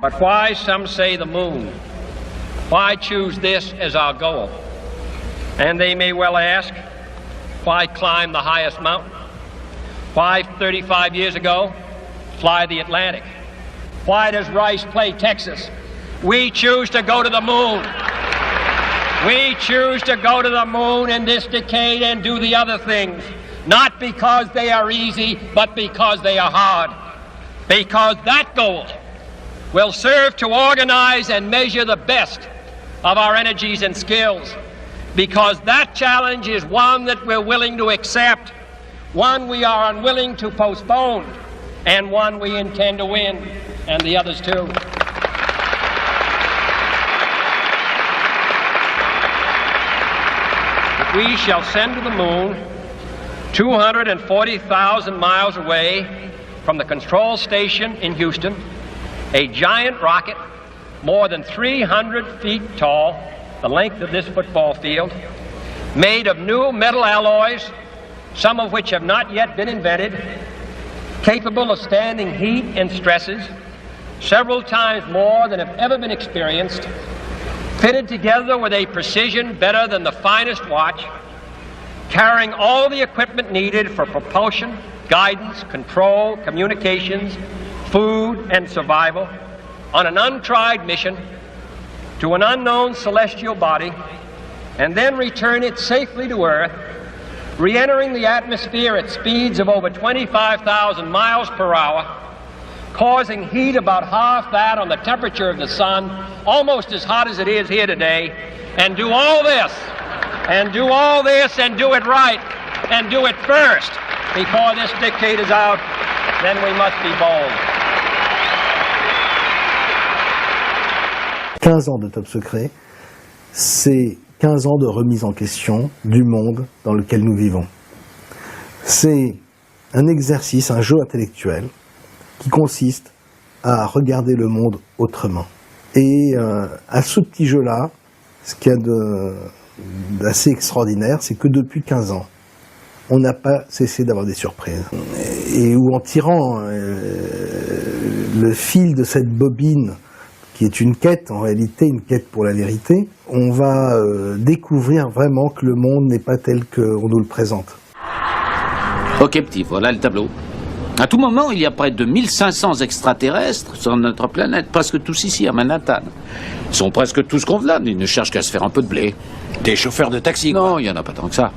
But why, some say, the moon? Why choose this as our goal? And they may well ask, why climb the highest mountain? Why, 35 years ago, fly the Atlantic? Why does Rice play Texas? We choose to go to the moon. We choose to go to the moon in this decade and do the other things, not because they are easy, but because they are hard. Because that goal will serve to organize and measure the best of our energies and skills. Because that challenge is one that we're willing to accept, one we are unwilling to postpone, and one we intend to win, and the others too. We shall send to the moon 240,000 miles away from the control station in Houston, a giant rocket more than 300 feet tall, the length of this football field, made of new metal alloys, some of which have not yet been invented, capable of standing heat and stresses several times more than have ever been experienced, fitted together with a precision better than the finest watch, carrying all the equipment needed for propulsion, guidance, control, communications, food, and survival on an untried mission to an unknown celestial body, and then return it safely to Earth, re-entering the atmosphere at speeds of over 25,000 miles per hour, causing heat about half that on the temperature of the sun, almost as hot as it is here today, and do all this, and do all this, and do it right, and do it first, before this decade is out, then we must be bold. 15 ans de Top Secret, c'est 15 ans de remise en question du monde dans lequel nous vivons. C'est un exercice, un jeu intellectuel qui consiste à regarder le monde autrement. Et à ce petit jeu-là, ce qu'il y a d'assez extraordinaire, c'est que depuis 15 ans, on n'a pas cessé d'avoir des surprises. Et où en tirant le fil de cette bobine, qui est une quête, en réalité une quête pour la vérité, on va découvrir vraiment que le monde n'est pas tel qu'on nous le présente. Ok petit, voilà le tableau. À tout moment, il y a près de 1500 extraterrestres sur notre planète, presque tous ici à Manhattan. Ils sont presque tous convenables, ils ne cherchent qu'à se faire un peu de blé. Des chauffeurs de taxi, quoi. Non, il n'y en a pas tant que ça.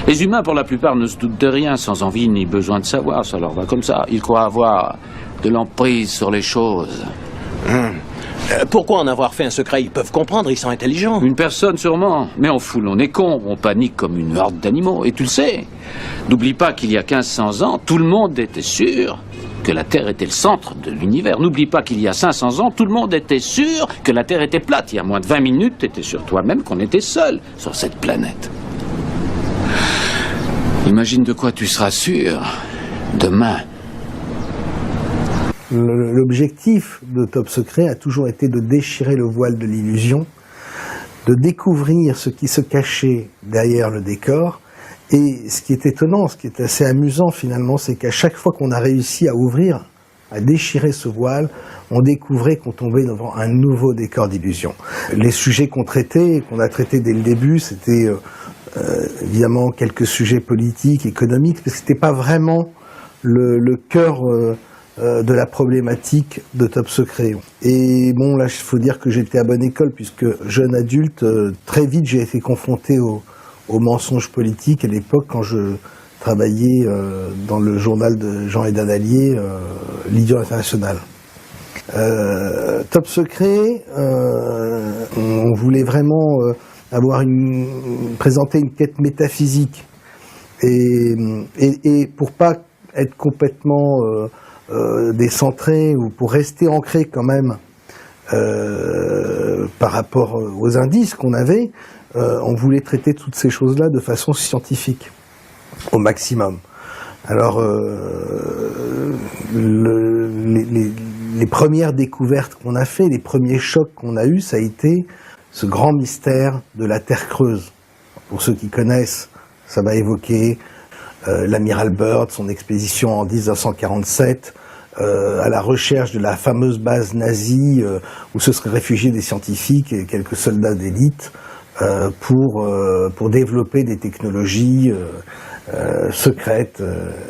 Les humains, pour la plupart, ne se doutent de rien, sans envie ni besoin de savoir, ça leur va comme ça. Ils croient avoir de l'emprise sur les choses. Pourquoi en avoir fait un secret? Ils peuvent comprendre, ils sont intelligents. Une personne sûrement, mais en foule on est con, on panique comme une horde d'animaux, et tu le sais. N'oublie pas qu'il y a 1500 ans, tout le monde était sûr que la Terre était le centre de l'univers. N'oublie pas qu'il y a 500 ans, tout le monde était sûr que la Terre était plate. Il y a moins de 20 minutes, tu étais sûr toi-même qu'on était seul sur cette planète. Imagine de quoi tu seras sûr demain. L'objectif de Top Secret a toujours été de déchirer le voile de l'illusion, de découvrir ce qui se cachait derrière le décor. Et ce qui est étonnant, ce qui est assez amusant finalement, c'est qu'à chaque fois qu'on a réussi à ouvrir, à déchirer ce voile, on découvrait qu'on tombait devant un nouveau décor d'illusion. Les sujets qu'on traitait, qu'on a traités dès le début, c'était évidemment quelques sujets politiques, économiques, parce que c'était pas vraiment le cœur de la problématique de Top Secret. Et bon, là, il faut dire que j'étais à bonne école, puisque jeune adulte, très vite, j'ai été confronté aux mensonges politiques à l'époque, quand je travaillais dans le journal de Jean et Danalier, l'Idiot International. Top Secret, on voulait vraiment présenter une quête métaphysique. Et pour pas être complètement décentré, ou pour rester ancré quand même par rapport aux indices qu'on avait, on voulait traiter toutes ces choses-là de façon scientifique, au maximum. Alors, les premières découvertes qu'on a fait, les premiers chocs qu'on a eus, ça a été ce grand mystère de la Terre creuse. Pour ceux qui connaissent, ça va évoquer l'amiral Byrd, son expédition en 1947, à la recherche de la fameuse base nazie où se seraient réfugiés des scientifiques et quelques soldats d'élite pour développer des technologies secrètes,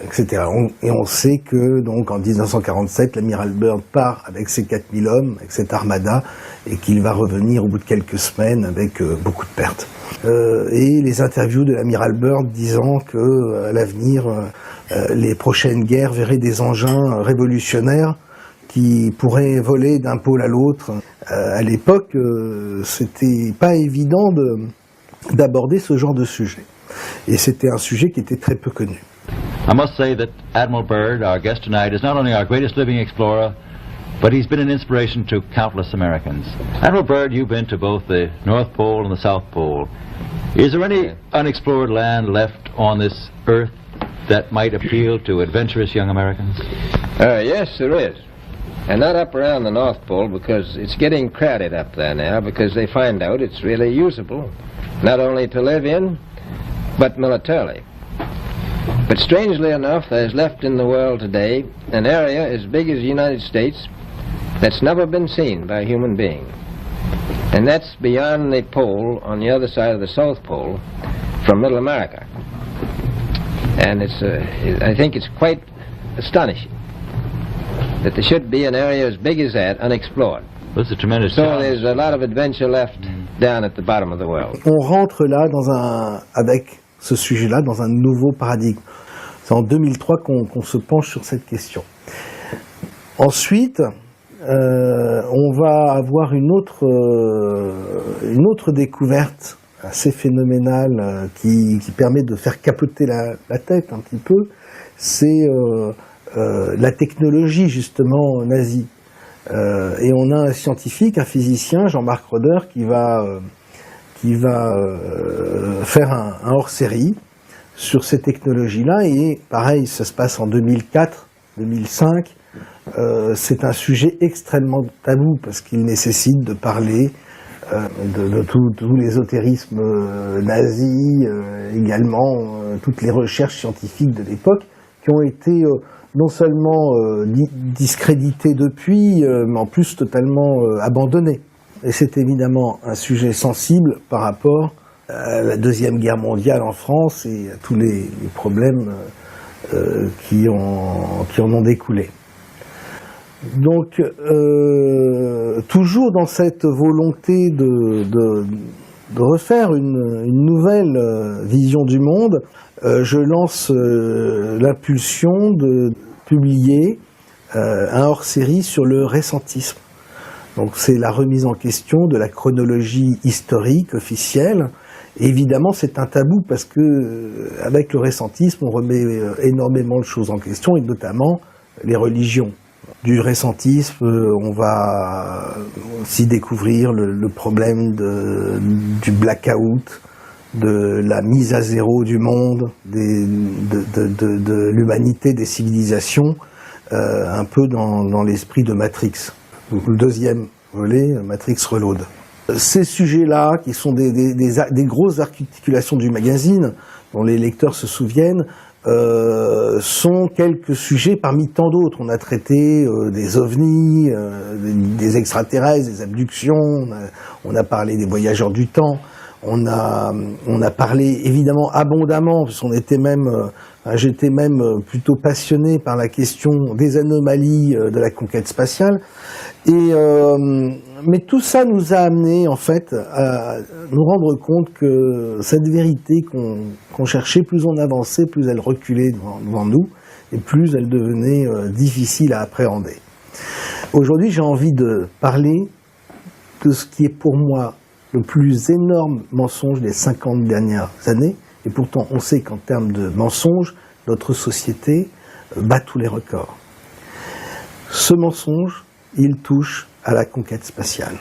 etc. Et on sait que donc en 1947, l'amiral Byrd part avec ses 4000 hommes, avec cette armada, et qu'il va revenir au bout de quelques semaines avec beaucoup de pertes. Et les interviews de l'amiral Byrd disant que à l'avenir, les prochaines guerres verraient des engins révolutionnaires qui pourraient voler d'un pôle à l'autre. À l'époque, c'était pas évident d'aborder ce genre de sujet. Et c'était un sujet qui était très peu connu. I must say that Admiral Byrd, our guest tonight, is not only our greatest living explorer, but he's been an inspiration to countless Americans. Admiral Byrd, you've been to both the North Pole and the South Pole. Is there any unexplored land left on this earth that might appeal to adventurous young Americans? Yes, there is. And not up around the North Pole, because it's getting crowded up there now, because they find out it's really usable, not only to live in, but militarily. But strangely enough, there's left in the world today an area as big as the United States that's never been seen by a human being. And that's beyond the pole, on the other side of the South Pole, from Middle America. And I think it's quite astonishing that there should be an area as big as that unexplored. That's a tremendous So challenge. there's a lot of adventure left down at the bottom of the world. On rentre là avec ce sujet-là dans un nouveau paradigme. C'est en 2003 qu'on se penche sur cette question. Ensuite, on va avoir une autre découverte assez phénoménale qui permet de faire capoter la tête un petit peu. C'est la technologie justement nazie. Et on a un scientifique, un physicien, Jean-Marc Roeder, qui va faire un hors-série sur ces technologies-là. Et pareil, ça se passe en 2004, 2005. C'est un sujet extrêmement tabou parce qu'il nécessite de parler de tout l'ésotérisme nazi, également toutes les recherches scientifiques de l'époque qui ont été non seulement discréditées depuis, mais en plus totalement abandonnées. Et c'est évidemment un sujet sensible par rapport à la Deuxième Guerre mondiale en France et à tous les problèmes qui en ont découlé. Donc, toujours dans cette volonté de refaire une nouvelle vision du monde, je lance l'impulsion de publier un hors-série sur le récentisme. Donc c'est la remise en question de la chronologie historique officielle. Et évidemment, c'est un tabou parce que avec le récentisme, on remet énormément de choses en question, et notamment les religions. Du récentisme, on va aussi découvrir le problème du blackout, de la mise à zéro du monde, de l'humanité, des civilisations, un peu dans l'esprit de Matrix. Le deuxième volet, Matrix Reload. Ces sujets-là, qui sont des grosses articulations du magazine, dont les lecteurs se souviennent, sont quelques sujets parmi tant d'autres. On a traité des ovnis, des extraterrestres, des abductions, on a parlé des voyageurs du temps, on a parlé évidemment abondamment, parce qu'on était j'étais même plutôt passionné par la question des anomalies de la conquête spatiale. Mais tout ça nous a amené en fait à nous rendre compte que cette vérité qu'on cherchait, plus on avançait, plus elle reculait devant nous, et plus elle devenait difficile à appréhender. Aujourd'hui, j'ai envie de parler de ce qui est pour moi le plus énorme mensonge des 50 dernières années, et pourtant on sait qu'en termes de mensonges, notre société bat tous les records. Ce mensonge, il touche à la conquête spatiale.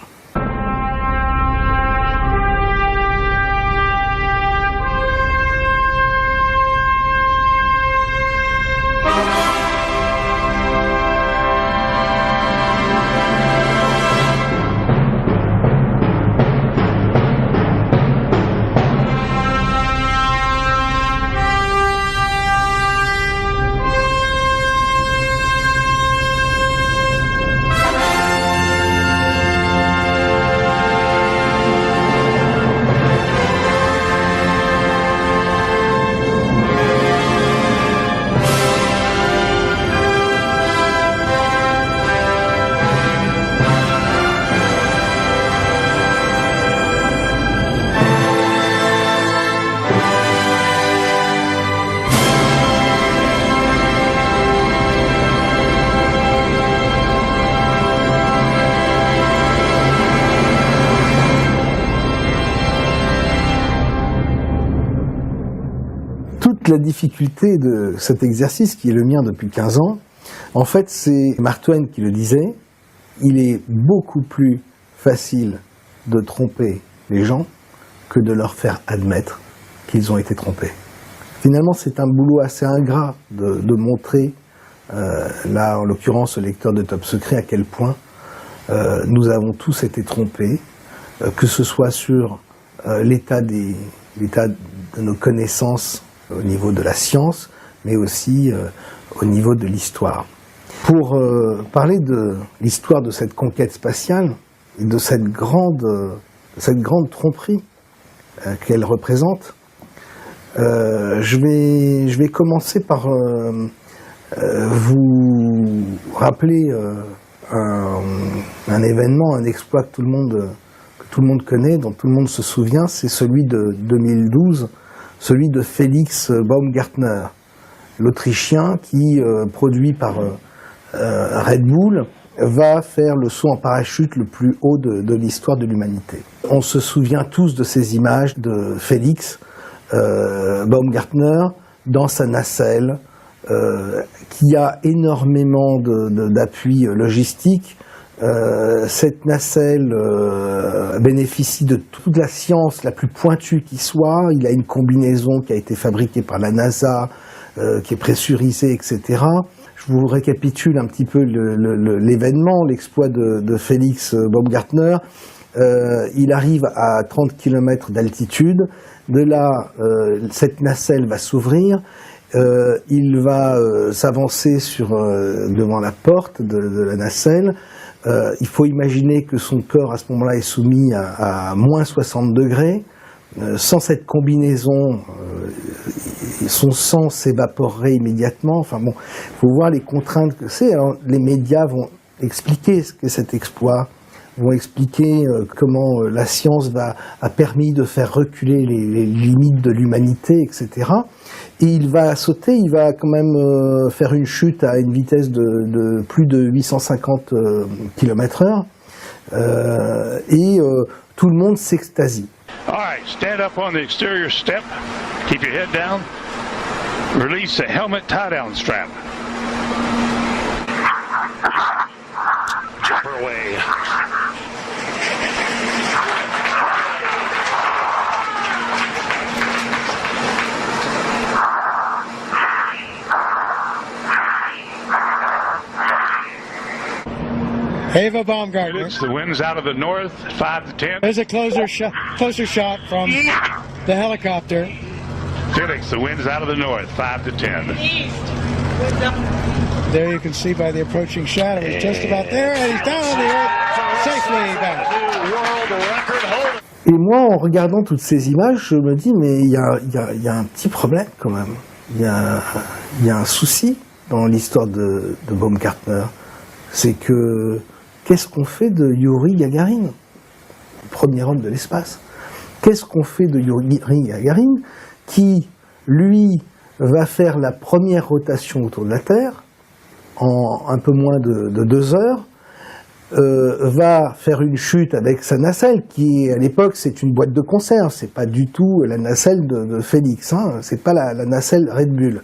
toute la difficulté de cet exercice, qui est le mien depuis 15 ans, en fait, c'est Mark Twain qui le disait, il est beaucoup plus facile de tromper les gens que de leur faire admettre qu'ils ont été trompés. Finalement, c'est un boulot assez ingrat de montrer, là en l'occurrence au lecteur de Top Secret, à quel point nous avons tous été trompés, que ce soit sur l'état de nos connaissances au niveau de la science, mais aussi au niveau de l'histoire. Pour parler de l'histoire de cette conquête spatiale et de cette grande tromperie qu'elle représente, je vais commencer par vous rappeler un événement, un exploit que tout le monde connaît, dont tout le monde se souvient, c'est celui de 2012, celui de Félix Baumgartner, l'Autrichien qui, produit par Red Bull, va faire le saut en parachute le plus haut de l'histoire de l'humanité. On se souvient tous de ces images de Félix Baumgartner dans sa nacelle, qui a énormément d'appui logistique. Cette nacelle bénéficie de toute la science la plus pointue qui soit. Il a une combinaison qui a été fabriquée par la NASA, qui est pressurisée, etc. Je vous récapitule un petit peu l'événement, l'exploit de Félix Baumgartner. Il arrive à 30 km d'altitude. De là, cette nacelle va s'ouvrir. Il va s'avancer devant la porte de la nacelle. Il faut imaginer que son corps à ce moment-là est soumis à moins 60 degrés. Sans cette combinaison, son sang s'évaporerait immédiatement. Enfin bon, il faut voir les contraintes que c'est. Alors, les médias vont expliquer ce qu'est cet exploit, vont expliquer comment la science a permis de faire reculer les limites de l'humanité, etc. Et il va sauter, il va quand même faire une chute à une vitesse de plus de 850 km/h. Et tout le monde s'extasie. All right, stand up on the exterior step. Keep your head down. Release the helmet tie-down strap. Jump her away. Ava Baumgartner. The wind's out of the north, 5 to 10. There's a closer shot from the helicopter. Felix, the wind's out of the north, 5 to 10. There you can see by the approaching shadow, he's just about there, and he's down on the earth, safely back. Et moi, en regardant toutes ces images, je me dis, mais il y a un petit problème quand même. Il y a un souci dans l'histoire de Baumgartner. C'est que, qu'est-ce qu'on fait de Yuri Gagarin, premier homme de l'espace? Qu'est-ce qu'on fait de Yuri Gagarin, qui, lui, va faire la première rotation autour de la Terre, en un peu moins de 2 heures, va faire une chute avec sa nacelle, qui, à l'époque, c'est une boîte de conserve, c'est pas du tout la nacelle de Félix, hein, c'est pas la nacelle Red Bull.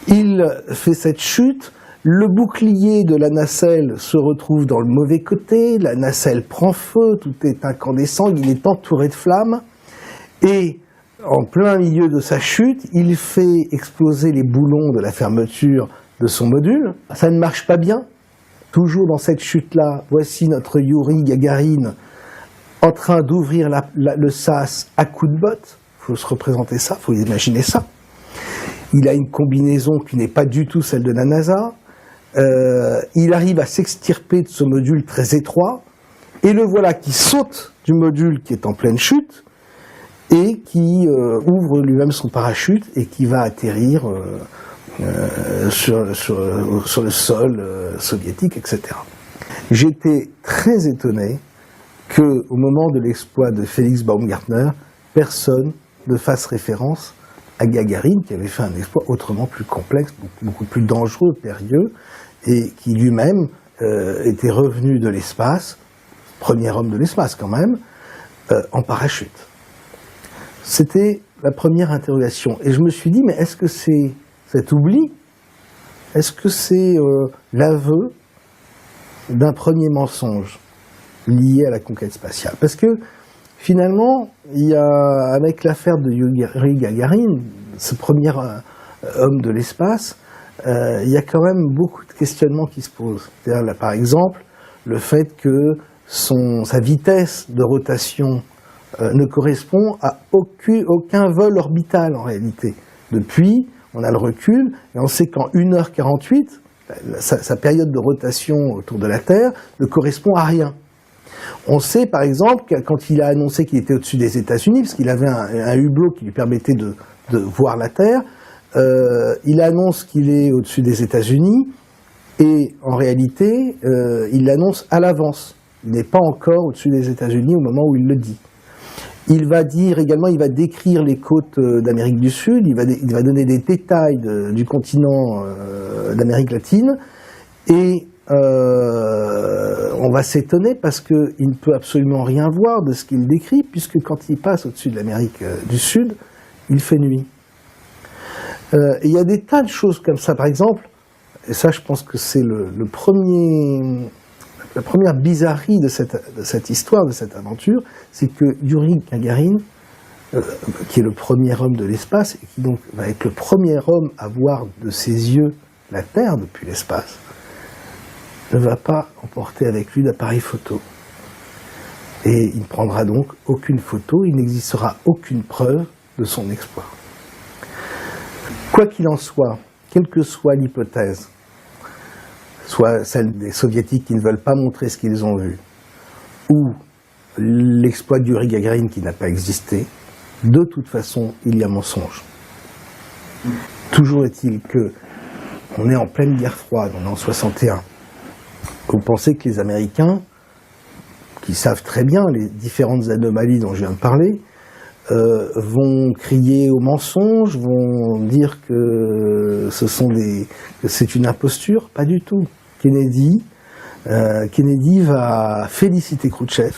Il fait cette chute. Le bouclier de la nacelle se retrouve dans le mauvais côté, la nacelle prend feu, tout est incandescent, il est entouré de flammes, et en plein milieu de sa chute, il fait exploser les boulons de la fermeture de son module. Ça ne marche pas bien. Toujours dans cette chute-là, voici notre Yuri Gagarin en train d'ouvrir le sas à coups de botte. Il faut se représenter ça, il faut imaginer ça. Il a une combinaison qui n'est pas du tout celle de la NASA. Il arrive à s'extirper de ce module très étroit, et le voilà qui saute du module qui est en pleine chute, et qui ouvre lui-même son parachute, et qui va atterrir sur le sol soviétique, etc. J'étais très étonné qu'au moment de l'exploit de Félix Baumgartner, personne ne fasse référence à Gagarin, qui avait fait un exploit autrement plus complexe, beaucoup plus dangereux, périlleux, et qui lui-même était revenu de l'espace, premier homme de l'espace quand même, en parachute. C'était la première interrogation. Et je me suis dit, mais est-ce que c'est cet oubli? Est-ce que c'est l'aveu d'un premier mensonge lié à la conquête spatiale? Parce que finalement, il y a, avec l'affaire de Yuri Gagarin, ce premier homme de l'espace, il y a quand même beaucoup de questionnements qui se posent. C'est-à-dire, là, par exemple, le fait que sa vitesse de rotation ne correspond à aucun vol orbital en réalité. Depuis, on a le recul, et on sait qu'en 1h48, sa période de rotation autour de la Terre ne correspond à rien. On sait par exemple que quand il a annoncé qu'il était au-dessus des États-Unis, parce qu'il avait un hublot qui lui permettait de voir la Terre, il annonce qu'il est au-dessus des États-Unis, et en réalité, il l'annonce à l'avance. Il n'est pas encore au-dessus des États-Unis au moment où il le dit. Il va dire également, il va décrire les côtes d'Amérique du Sud, il va donner des détails du continent d'Amérique latine, et on va s'étonner parce qu'il ne peut absolument rien voir de ce qu'il décrit, puisque quand il passe au-dessus de l'Amérique du Sud, il fait nuit. Et il y a des tas de choses comme ça, par exemple, et ça je pense que c'est la première bizarrerie de cette histoire, de cette aventure, c'est que Yuri Gagarin, qui est le premier homme de l'espace, et qui donc va être le premier homme à voir de ses yeux la Terre depuis l'espace, ne va pas emporter avec lui d'appareil photo. Et il ne prendra donc aucune photo, il n'existera aucune preuve de son exploit. Quoi qu'il en soit, quelle que soit l'hypothèse, soit celle des soviétiques qui ne veulent pas montrer ce qu'ils ont vu, ou l'exploit de Yuri Gagarin qui n'a pas existé, de toute façon, il y a mensonge. Toujours est-il que on est en pleine guerre froide, on est en 61. Vous pensez que les Américains, qui savent très bien les différentes anomalies dont je viens de parler, vont crier au mensonge, vont dire que c'est une imposture? Pas du tout. Kennedy va féliciter Khrouchtchev.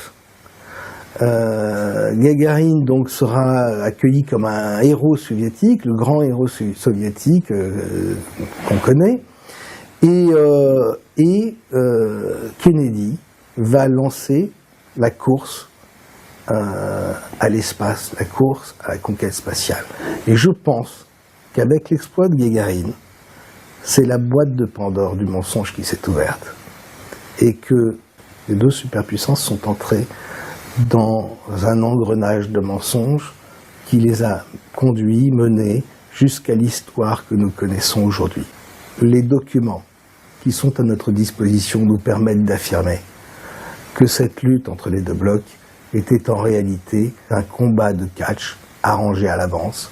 Gagarin donc sera accueilli comme un héros soviétique, le grand héros soviétique qu'on connaît, et Kennedy va lancer la course à l'espace, la course à la conquête spatiale. Et je pense qu'avec l'exploit de Gagarin, c'est la boîte de Pandore du mensonge qui s'est ouverte. Et que les deux superpuissances sont entrées dans un engrenage de mensonges qui les a menés jusqu'à l'histoire que nous connaissons aujourd'hui. Les documents qui sont à notre disposition nous permettent d'affirmer que cette lutte entre les deux blocs était en réalité un combat de catch arrangé à l'avance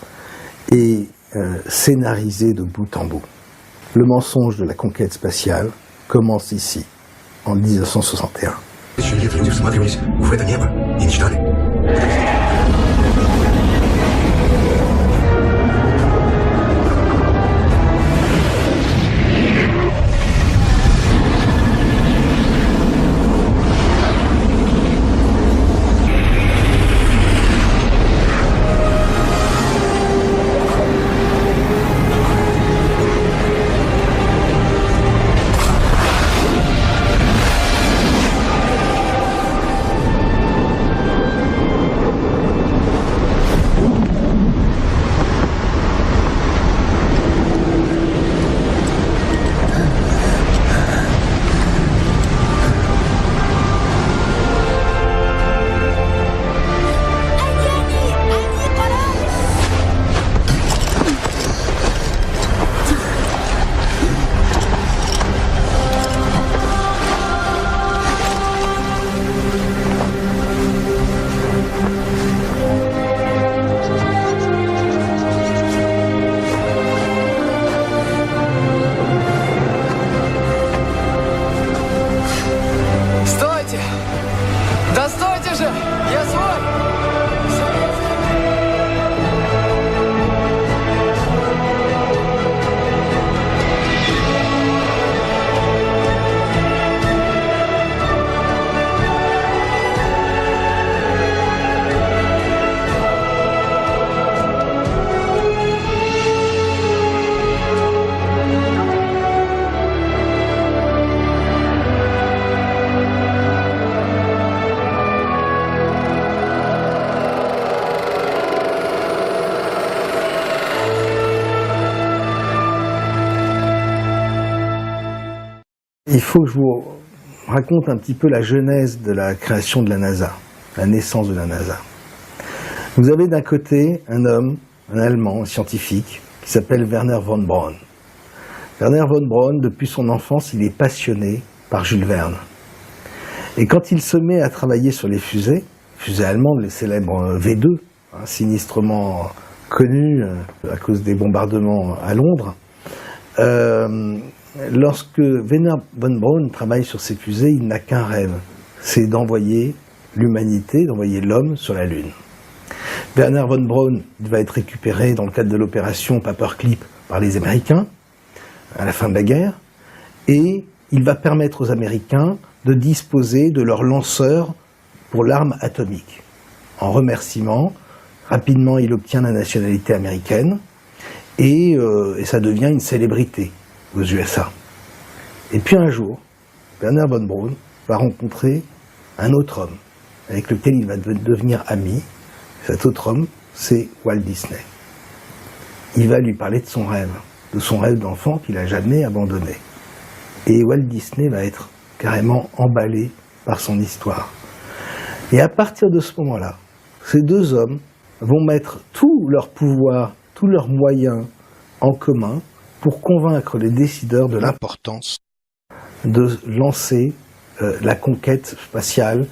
et scénarisé de bout en bout. Le mensonge de la conquête spatiale commence ici, en 1961. Люди всматривались в это небо и мечтали. faut que je vous raconte un petit peu la genèse de la création de la NASA, la naissance de la NASA. Vous avez d'un côté un homme, un Allemand, un scientifique, qui s'appelle Wernher von Braun. Wernher von Braun, depuis son enfance, il est passionné par Jules Verne. Et quand il se met à travailler sur les fusées allemandes, les célèbres V2, sinistrement connus à cause des bombardements à Londres, lorsque Wernher von Braun travaille sur ces fusées, il n'a qu'un rêve, c'est d'envoyer l'humanité, d'envoyer l'homme sur la Lune. Wernher von Braun va être récupéré dans le cadre de l'opération Paperclip par les Américains à la fin de la guerre, et il va permettre aux Américains de disposer de leur lanceur pour l'arme atomique. En remerciement, rapidement il obtient la nationalité américaine et ça devient une célébrité aux USA. Et puis un jour, Wernher von Braun va rencontrer un autre homme avec lequel il va devenir ami. Cet autre homme, c'est Walt Disney. Il va lui parler de son rêve d'enfant qu'il n'a jamais abandonné. Et Walt Disney va être carrément emballé par son histoire. Et à partir de ce moment-là, ces deux hommes vont mettre tout leur pouvoir, tous leurs moyens en commun pour convaincre les décideurs de l'importance de lancer la conquête spatiale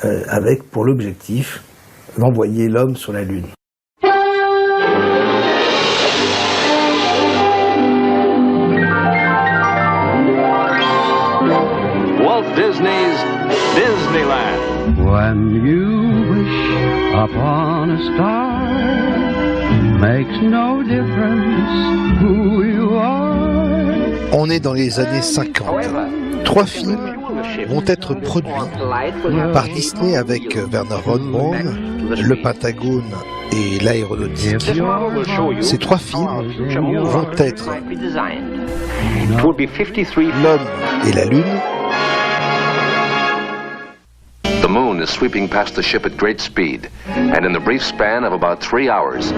avec pour l'objectif d'envoyer l'homme sur la Lune. Walt Disney's Disneyland. When you wish upon a star, makes no difference who you are. On est dans les années 50. 3 films vont être produits par Disney avec Wernher von Braun, le Pentagone et l'aéronautique. Ces 3 films vont être L'homme et la Lune. The moon is sweeping past the ship at great speed, and in the brief span of about 3 hours.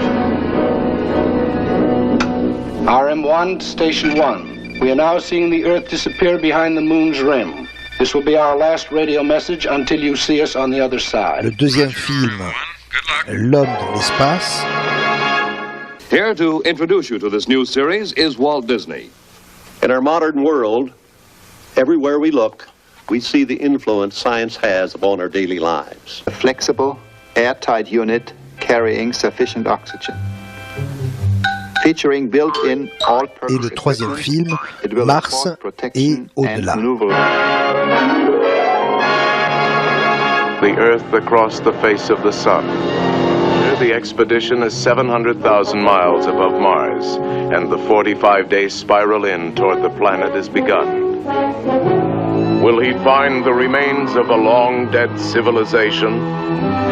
RM1, Station 1. We are now seeing the Earth disappear behind the moon's rim. This will be our last radio message until you see us on the other side. Le deuxième film, L'homme dans l'espace. Here to introduce you to this new series is Walt Disney. In our modern world, everywhere we look, we see the influence science has upon our daily lives. A flexible, airtight unit carrying sufficient oxygen. Featuring built-in all-purpose. Et le troisième film, Mars et au-delà. The Earth across the face of the Sun. The expedition is 700,000 miles above Mars, and the 45-day spiral in toward the planet is begun. Will he find the remains of a long-dead civilization?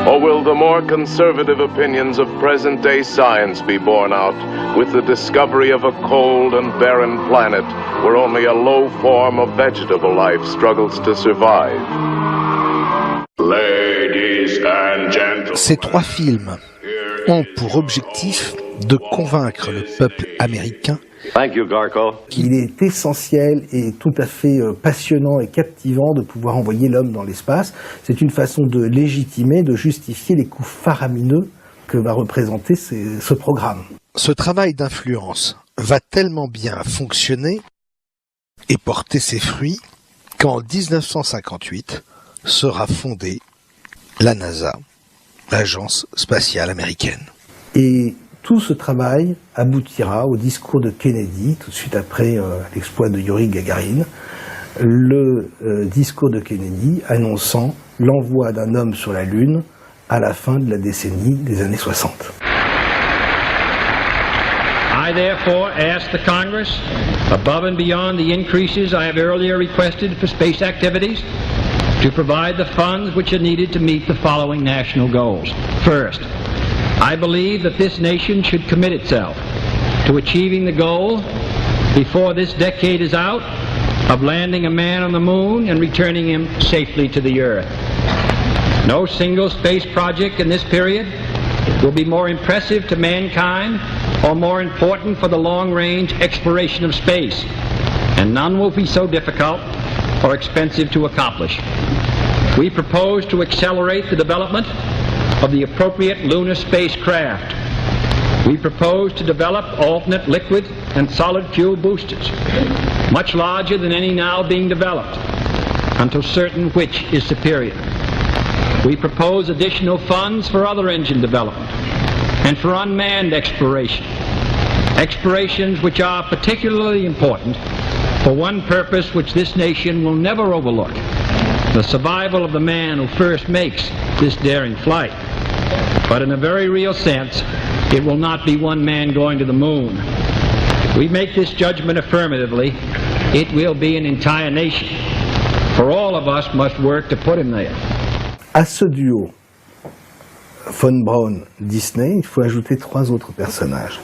Or will the more conservative opinions of present-day science be borne out with the discovery of a cold and barren planet where only a low form of vegetable life struggles to survive? Ladies and gentlemen. Ces 3 films ont pour objectif de convaincre le peuple américain qu'il est essentiel et tout à fait passionnant et captivant de pouvoir envoyer l'homme dans l'espace. C'est une façon de légitimer, de justifier les coûts faramineux que va représenter ce programme. Ce travail d'influence va tellement bien fonctionner et porter ses fruits qu'en 1958 sera fondée la NASA, l'Agence spatiale américaine. Et tout ce travail aboutira au discours de Kennedy, tout de suite après l'exploit de Yuri Gagarin, le discours de Kennedy annonçant l'envoi d'un homme sur la Lune à la fin de la décennie des années 60. I therefore ask the Congress, above and beyond the increases I have earlier requested for space activities, to provide the funds which are needed to meet the following national goals. First, I believe that this nation should commit itself to achieving the goal, before this decade is out, of landing a man on the moon and returning him safely to the Earth. No single space project in this period will be more impressive to mankind or more important for the long-range exploration of space, and none will be so difficult or expensive to accomplish. We propose to accelerate the development of the appropriate lunar spacecraft. We propose to develop alternate liquid and solid fuel boosters, much larger than any now being developed, until certain which is superior. We propose additional funds for other engine development and for unmanned exploration, explorations which are particularly important for one purpose which this nation will never overlook: the survival of the man who first makes this daring flight. But in a very real sense, it will not be one man going to the moon. If we make this judgment affirmatively, it will be an entire nation. For all of us must work to put him there. À ce duo Von Braun-Disney, il faut ajouter 3 autres personnages.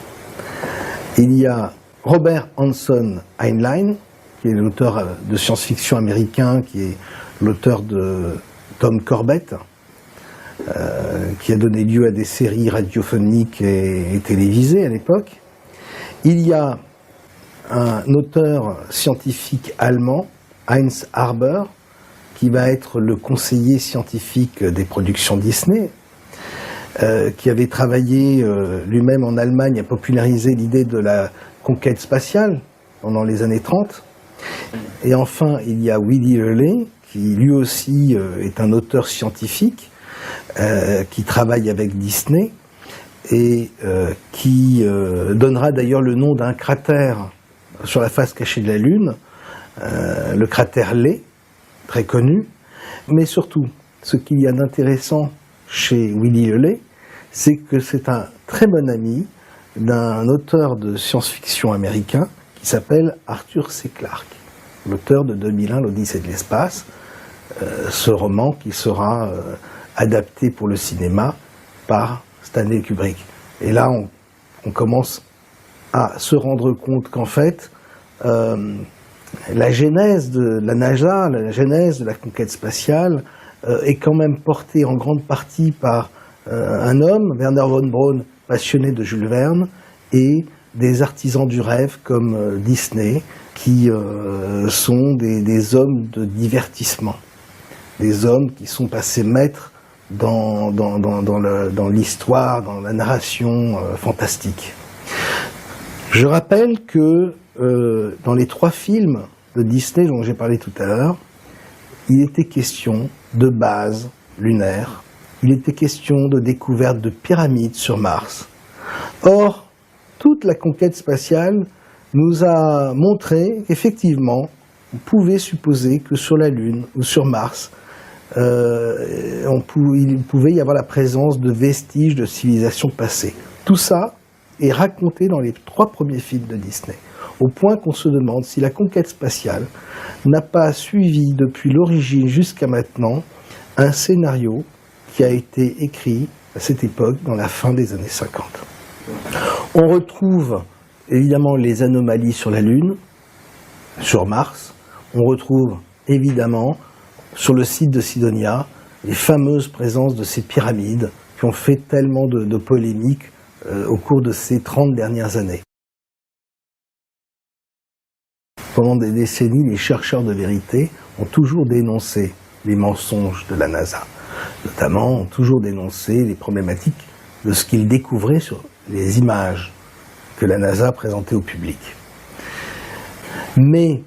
Il y a Robert Hanson Heinlein, qui est l'auteur de science-fiction américain, qui est l'auteur de Tom Corbett, qui a donné lieu à des séries radiophoniques et télévisées à l'époque. Il y a un auteur scientifique allemand, Heinz Harber, qui va être le conseiller scientifique des productions Disney, qui avait travaillé lui-même en Allemagne à populariser l'idée de la conquête spatiale pendant les années 30. Et enfin, il y a Willy Hurley, qui lui aussi est un auteur scientifique, qui travaille avec Disney, et qui donnera d'ailleurs le nom d'un cratère sur la face cachée de la Lune, le cratère Lay, très connu. Mais surtout, ce qu'il y a d'intéressant chez Willy Hurley, c'est que c'est un très bon ami d'un auteur de science-fiction américain qui s'appelle Arthur C. Clarke, l'auteur de 2001, l'Odyssée de l'espace, ce roman qui sera adapté pour le cinéma par Stanley Kubrick. Et là, on commence à se rendre compte qu'en fait, la genèse de la NASA, la genèse de la conquête spatiale est quand même portée en grande partie par un homme, Werner von Braun, passionné de Jules Verne, et des artisans du rêve comme Disney, qui sont des hommes de divertissement, des hommes qui sont passés maîtres dans l'histoire, dans la narration fantastique. Je rappelle que dans les 3 films de Disney dont j'ai parlé tout à l'heure, il était question de bases lunaires, il était question de découverte de pyramides sur Mars. Or, toute la conquête spatiale nous a montré qu'effectivement, on pouvait supposer que sur la Lune ou sur Mars, il pouvait y avoir la présence de vestiges de civilisations passées. Tout ça est raconté dans les 3 premiers films de Disney, au point qu'on se demande si la conquête spatiale n'a pas suivi depuis l'origine jusqu'à maintenant un scénario qui a été écrit à cette époque, dans la fin des années 50. On retrouve évidemment les anomalies sur la Lune, sur Mars. On retrouve évidemment sur le site de Sidonia les fameuses présences de ces pyramides qui ont fait tellement de polémiques au cours de ces 30 dernières années. Pendant des décennies, les chercheurs de vérité ont toujours dénoncé les mensonges de la NASA. Notamment, ont toujours dénoncé les problématiques de ce qu'ils découvraient sur les images que la NASA présentait au public. Mais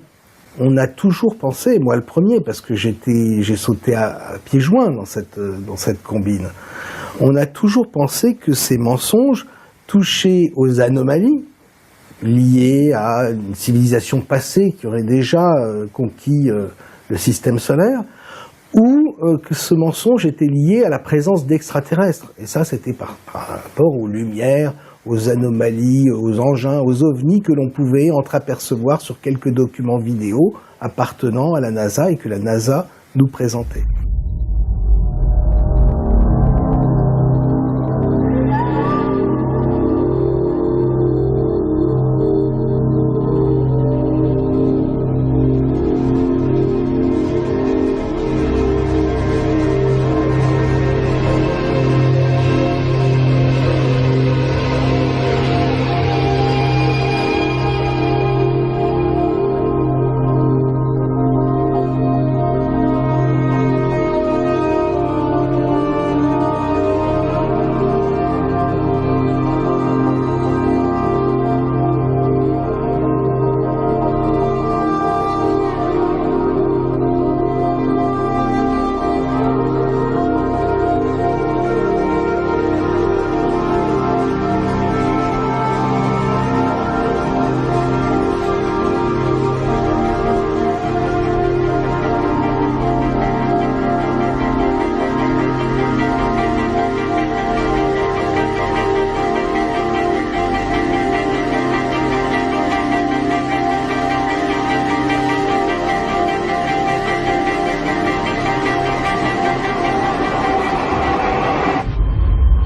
on a toujours pensé, moi le premier, parce que j'ai sauté à pieds joints dans cette combine, on a toujours pensé que ces mensonges touchaient aux anomalies liées à une civilisation passée qui aurait déjà conquis le système solaire, ou que ce mensonge était lié à la présence d'extraterrestres. Et ça, c'était par rapport aux lumières, aux anomalies, aux engins, aux ovnis que l'on pouvait entreapercevoir sur quelques documents vidéo appartenant à la NASA et que la NASA nous présentait.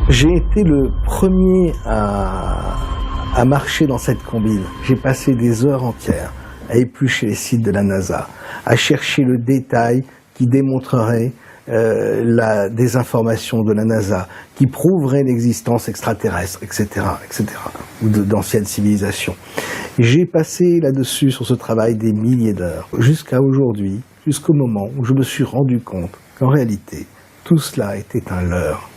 J'ai été le premier à marcher dans cette combine. J'ai passé des heures entières à éplucher les sites de la NASA, à chercher le détail qui démontrerait la désinformation de la NASA, qui prouverait l'existence extraterrestre, etc., ou d'anciennes civilisations. J'ai passé là-dessus, sur ce travail, des milliers d'heures, jusqu'à aujourd'hui, jusqu'au moment où je me suis rendu compte qu'en réalité, tout cela était un leurre,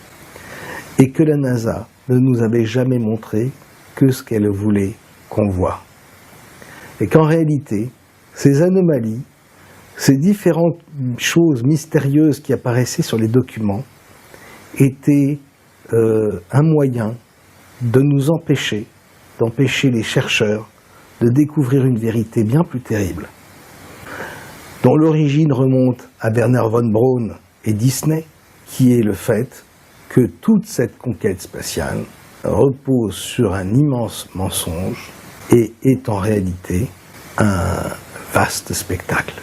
et que la NASA ne nous avait jamais montré que ce qu'elle voulait qu'on voie. Et qu'en réalité, ces anomalies, ces différentes choses mystérieuses qui apparaissaient sur les documents étaient un moyen de nous empêcher, d'empêcher les chercheurs de découvrir une vérité bien plus terrible, dont l'origine remonte à Werner von Braun et Disney, qui est le fait que toute cette conquête spatiale repose sur un immense mensonge et est en réalité un vaste spectacle.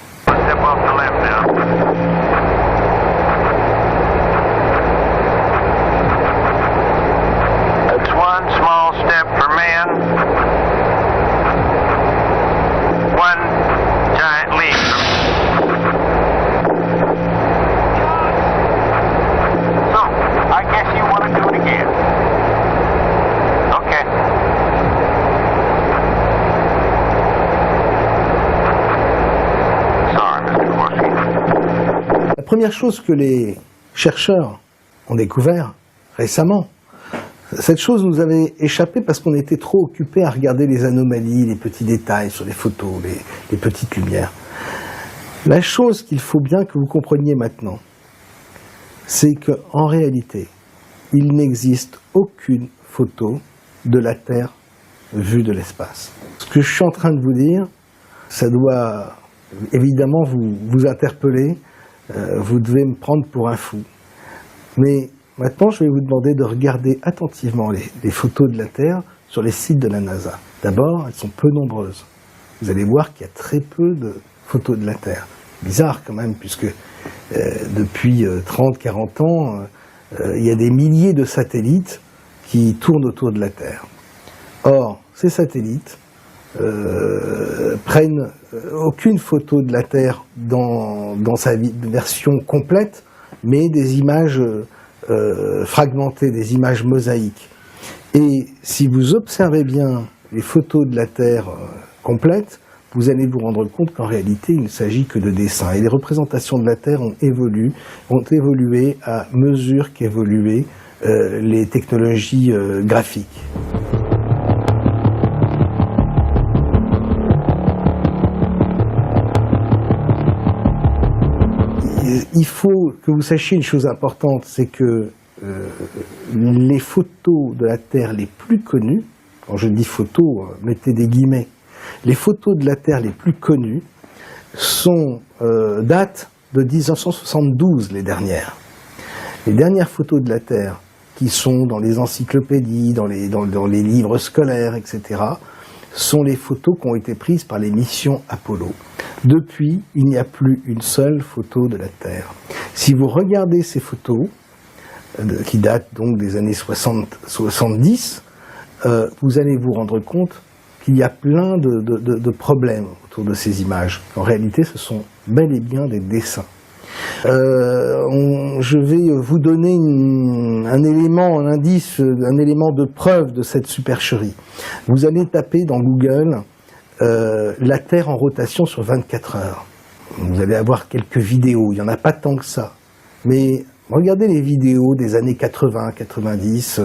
That's one small step for man, one giant leap. So, I guess you want to do it again. Okay. La première chose que les chercheurs ont découvert récemment, cette chose nous avait échappé parce qu'on était trop occupés à regarder les anomalies, les petits détails sur les photos, les petites lumières. La chose qu'il faut bien que vous compreniez maintenant, c'est qu'en réalité, il n'existe aucune photo de la Terre vue de l'espace. Ce que je suis en train de vous dire, ça doit évidemment vous interpeller, vous devez me prendre pour un fou. Mais maintenant, je vais vous demander de regarder attentivement les photos de la Terre sur les sites de la NASA. D'abord, elles sont peu nombreuses. Vous allez voir qu'il y a très peu de photos de la Terre. Bizarre quand même, puisque depuis 30-40 ans, il y a des milliers de satellites qui tournent autour de la Terre. Or, ces satellites prennent aucune photo de la Terre dans sa version complète, mais des images fragmentées, des images mosaïques. Et si vous observez bien les photos de la Terre complètes, vous allez vous rendre compte qu'en réalité, il ne s'agit que de dessins. Et les représentations de la Terre ont évolué à mesure qu'évoluaient les technologies graphiques. Il faut que vous sachiez une chose importante, c'est que les photos de la Terre les plus connues, quand je dis photos, mettez des guillemets, les photos de la Terre les plus connues datent de 1972, les dernières. Les dernières photos de la Terre qui sont dans les encyclopédies, dans les livres scolaires, etc., sont les photos qui ont été prises par les missions Apollo. Depuis, il n'y a plus une seule photo de la Terre. Si vous regardez ces photos, qui datent donc des années 70, vous allez vous rendre compte qu'il y a plein de problèmes autour de ces images. En réalité, ce sont bel et bien des dessins. Je vais vous donner un élément, un indice, un élément de preuve de cette supercherie. Vous allez taper dans Google la Terre en rotation sur 24 heures. Vous allez avoir quelques vidéos, il n'y en a pas tant que ça. Mais regardez les vidéos des années 80-90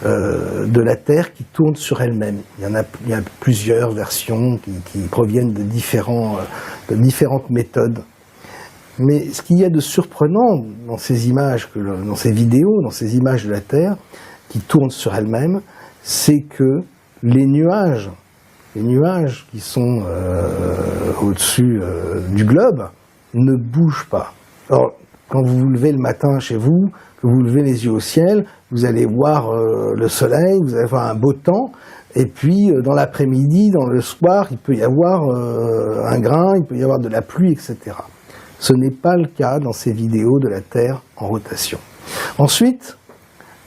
de la Terre qui tourne sur elle-même. Il y a plusieurs versions qui proviennent de différentes méthodes. Mais ce qu'il y a de surprenant dans ces images, dans ces vidéos, dans ces images de la Terre qui tournent sur elles-mêmes, c'est que les nuages qui sont au-dessus du globe ne bougent pas. Alors, quand vous vous levez le matin chez vous, que vous levez les yeux au ciel, vous allez voir le soleil, vous allez voir un beau temps, et puis dans l'après-midi, dans le soir, il peut y avoir un grain, il peut y avoir de la pluie, etc. Ce n'est pas le cas dans ces vidéos de la Terre en rotation. Ensuite,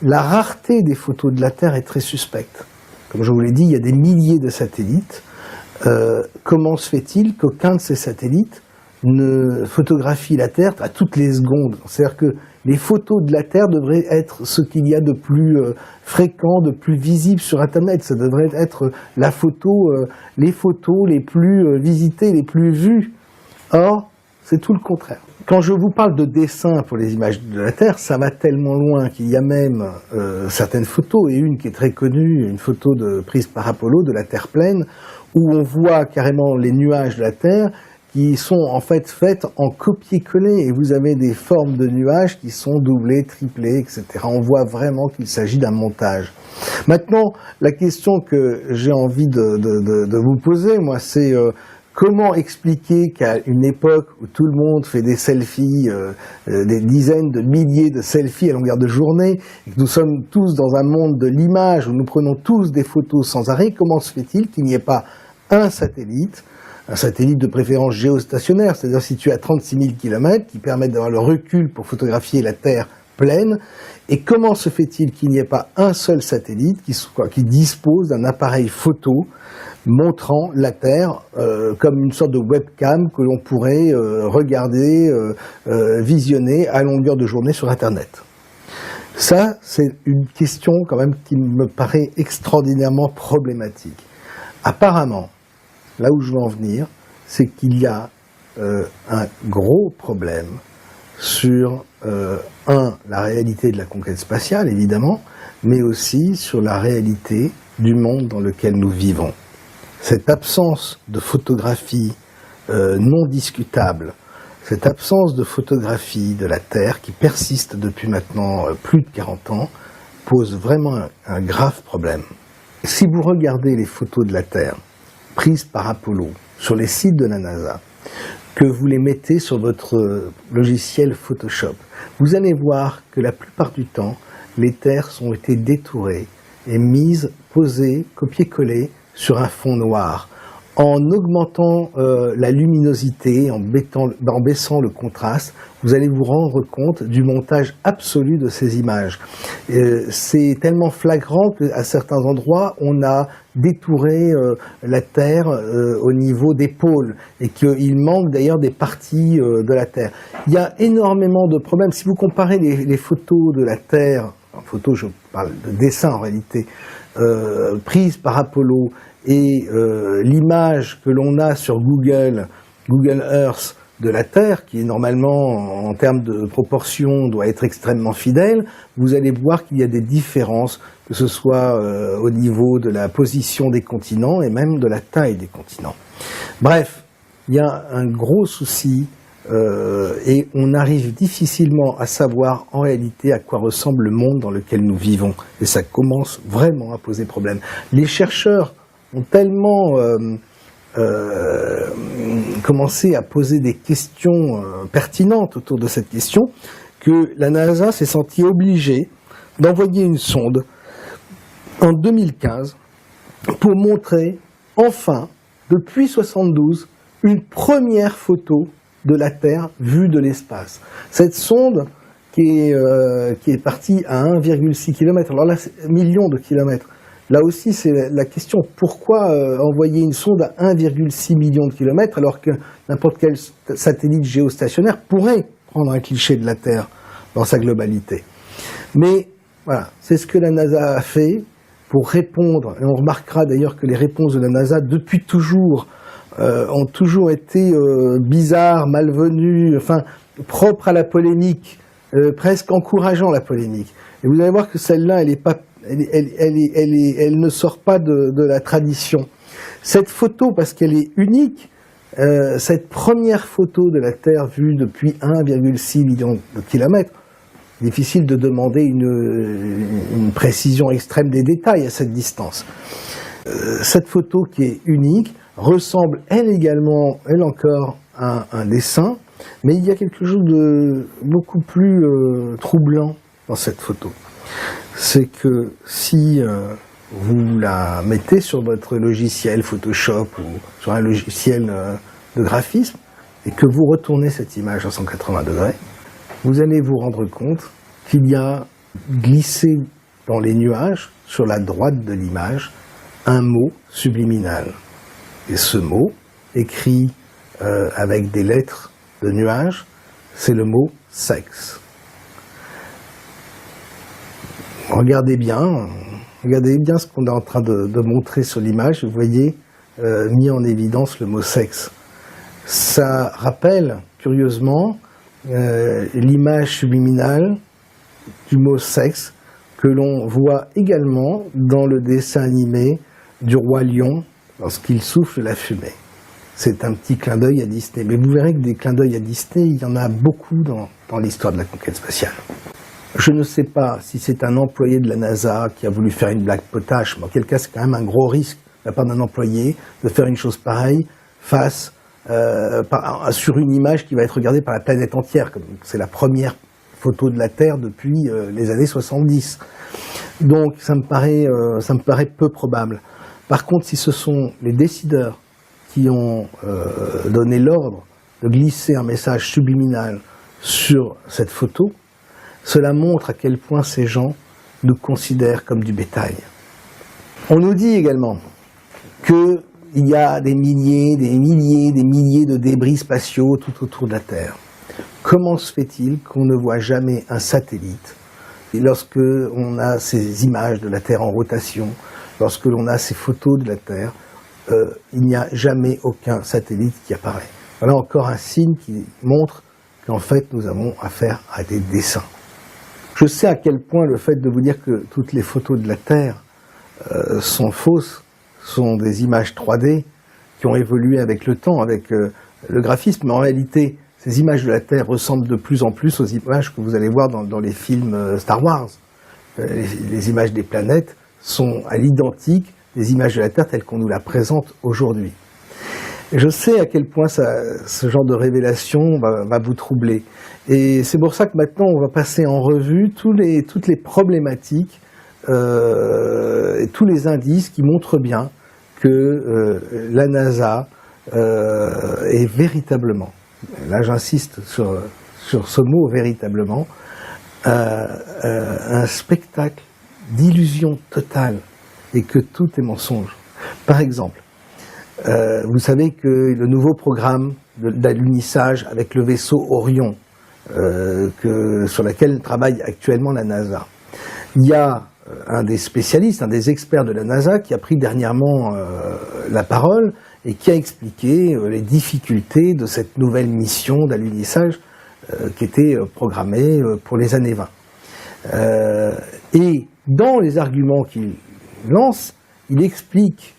la rareté des photos de la Terre est très suspecte. Comme je vous l'ai dit, il y a des milliers de satellites. Comment se fait-il qu'aucun de ces satellites ne photographie la Terre à toutes les secondes? C'est-à-dire que les photos de la Terre devraient être ce qu'il y a de plus fréquent, de plus visible sur Internet. Ça devrait être les photos les plus visitées, les plus vues. Or, c'est tout le contraire. Quand je vous parle de dessin pour les images de la Terre, ça va tellement loin qu'il y a même certaines photos, et une qui est très connue, une photo prise par Apollo de la Terre pleine, où on voit carrément les nuages de la Terre qui sont en fait faites en copier-coller, et vous avez des formes de nuages qui sont doublées, triplées, etc. On voit vraiment qu'il s'agit d'un montage. Maintenant, la question que j'ai envie de vous poser, moi, c'est comment expliquer qu'à une époque où tout le monde fait des selfies, des dizaines de milliers de selfies à longueur de journée, et que nous sommes tous dans un monde de l'image où nous prenons tous des photos sans arrêt, comment se fait-il qu'il n'y ait pas un satellite de préférence géostationnaire, c'est-à-dire situé à 36 000 km, qui permettent d'avoir le recul pour photographier la Terre pleine? Et comment se fait-il qu'il n'y ait pas un seul satellite qui dispose d'un appareil photo montrant la Terre comme une sorte de webcam que l'on pourrait regarder, visionner à longueur de journée sur Internet? Ça, c'est une question quand même qui me paraît extraordinairement problématique. Apparemment, là où je veux en venir, c'est qu'il y a un gros problème sur, la réalité de la conquête spatiale, évidemment, mais aussi sur la réalité du monde dans lequel nous vivons. Cette absence de photographie non discutable, cette absence de photographie de la Terre qui persiste depuis maintenant plus de 40 ans, pose vraiment un grave problème. Si vous regardez les photos de la Terre prises par Apollo sur les sites de la NASA, que vous les mettez sur votre logiciel Photoshop, vous allez voir que la plupart du temps, les terres ont été détourées et mises, posées, copiées-collées sur un fond noir. En augmentant la luminosité, en baissant le contraste, vous allez vous rendre compte du montage absolu de ces images. C'est tellement flagrant qu'à certains endroits, on a détouré la Terre au niveau des pôles, et qu'il manque d'ailleurs des parties de la Terre. Il y a énormément de problèmes. Si vous comparez les photos de la Terre, photos, je parle de dessin en réalité, prises par Apollo, et l'image que l'on a sur Google Earth de la Terre, qui est normalement, en termes de proportion, doit être extrêmement fidèle, vous allez voir qu'il y a des différences, que ce soit au niveau de la position des continents et même de la taille des continents. Bref, il y a un gros souci et on arrive difficilement à savoir en réalité à quoi ressemble le monde dans lequel nous vivons. Et ça commence vraiment à poser problème. Les chercheurs ont tellement commencé à poser des questions pertinentes autour de cette question que la NASA s'est sentie obligée d'envoyer une sonde en 2015 pour montrer enfin, depuis 1972, une première photo de la Terre vue de l'espace. Cette sonde qui est partie à 1,6 km, alors là, c'est millions de kilomètres. Là aussi, c'est la question, pourquoi envoyer une sonde à 1,6 million de kilomètres alors que n'importe quel satellite géostationnaire pourrait prendre un cliché de la Terre dans sa globalité. Mais voilà, c'est ce que la NASA a fait pour répondre, et on remarquera d'ailleurs que les réponses de la NASA depuis toujours ont toujours été bizarres, malvenues, enfin propres à la polémique, presque encourageant la polémique. Et vous allez voir que celle-là, elle ne sort pas de la tradition. Cette photo, parce qu'elle est unique, cette première photo de la Terre vue depuis 1,6 million de kilomètres, difficile de demander une précision extrême des détails à cette distance. Cette photo qui est unique ressemble, elle également, elle encore, à un dessin, mais il y a quelque chose de beaucoup plus troublant dans cette photo. C'est que si vous la mettez sur votre logiciel Photoshop ou sur un logiciel de graphisme et que vous retournez cette image à 180 degrés, vous allez vous rendre compte qu'il y a glisser dans les nuages, sur la droite de l'image, un mot subliminal. Et ce mot, écrit avec des lettres de nuages, c'est le mot sexe. Regardez bien ce qu'on est en train de montrer sur l'image. Vous voyez mis en évidence le mot sexe. Ça rappelle curieusement l'image subliminale du mot sexe que l'on voit également dans le dessin animé du roi lion lorsqu'il souffle la fumée. C'est un petit clin d'œil à Disney. Mais vous verrez que des clins d'œil à Disney, il y en a beaucoup dans l'histoire de la conquête spatiale. Je ne sais pas si c'est un employé de la NASA qui a voulu faire une blague potache, mais en quel cas c'est quand même un gros risque de la part d'un employé de faire une chose pareille sur une image qui va être regardée par la planète entière. C'est la première photo de la Terre depuis les années 70. Donc ça me paraît peu probable. Par contre, si ce sont les décideurs qui ont donné l'ordre de glisser un message subliminal sur cette photo, cela montre à quel point ces gens nous considèrent comme du bétail. On nous dit également qu'il y a des milliers de débris spatiaux tout autour de la Terre. Comment se fait-il qu'on ne voit jamais un satellite? Et lorsque on a ces images de la Terre en rotation, lorsque l'on a ces photos de la Terre, il n'y a jamais aucun satellite qui apparaît. Voilà encore un signe qui montre qu'en fait nous avons affaire à des dessins. Je sais à quel point le fait de vous dire que toutes les photos de la Terre sont fausses, sont des images 3D qui ont évolué avec le temps, avec le graphisme, mais en réalité, ces images de la Terre ressemblent de plus en plus aux images que vous allez voir dans les films Star Wars. Les images des planètes sont à l'identique des images de la Terre telles qu'on nous la présente aujourd'hui. Je sais à quel point ce genre de révélation va vous troubler. Et c'est pour ça que maintenant, on va passer en revue toutes les problématiques et tous les indices qui montrent bien que la NASA est véritablement, là j'insiste sur ce mot véritablement, un spectacle d'illusion totale et que tout est mensonge. Par exemple, vous savez que le nouveau programme d'alunissage avec le vaisseau Orion, sur lequel travaille actuellement la NASA, il y a un des spécialistes, un des experts de la NASA qui a pris dernièrement la parole et qui a expliqué les difficultés de cette nouvelle mission d'alunissage qui était programmée pour les années 20. Et dans les arguments qu'il lance, il explique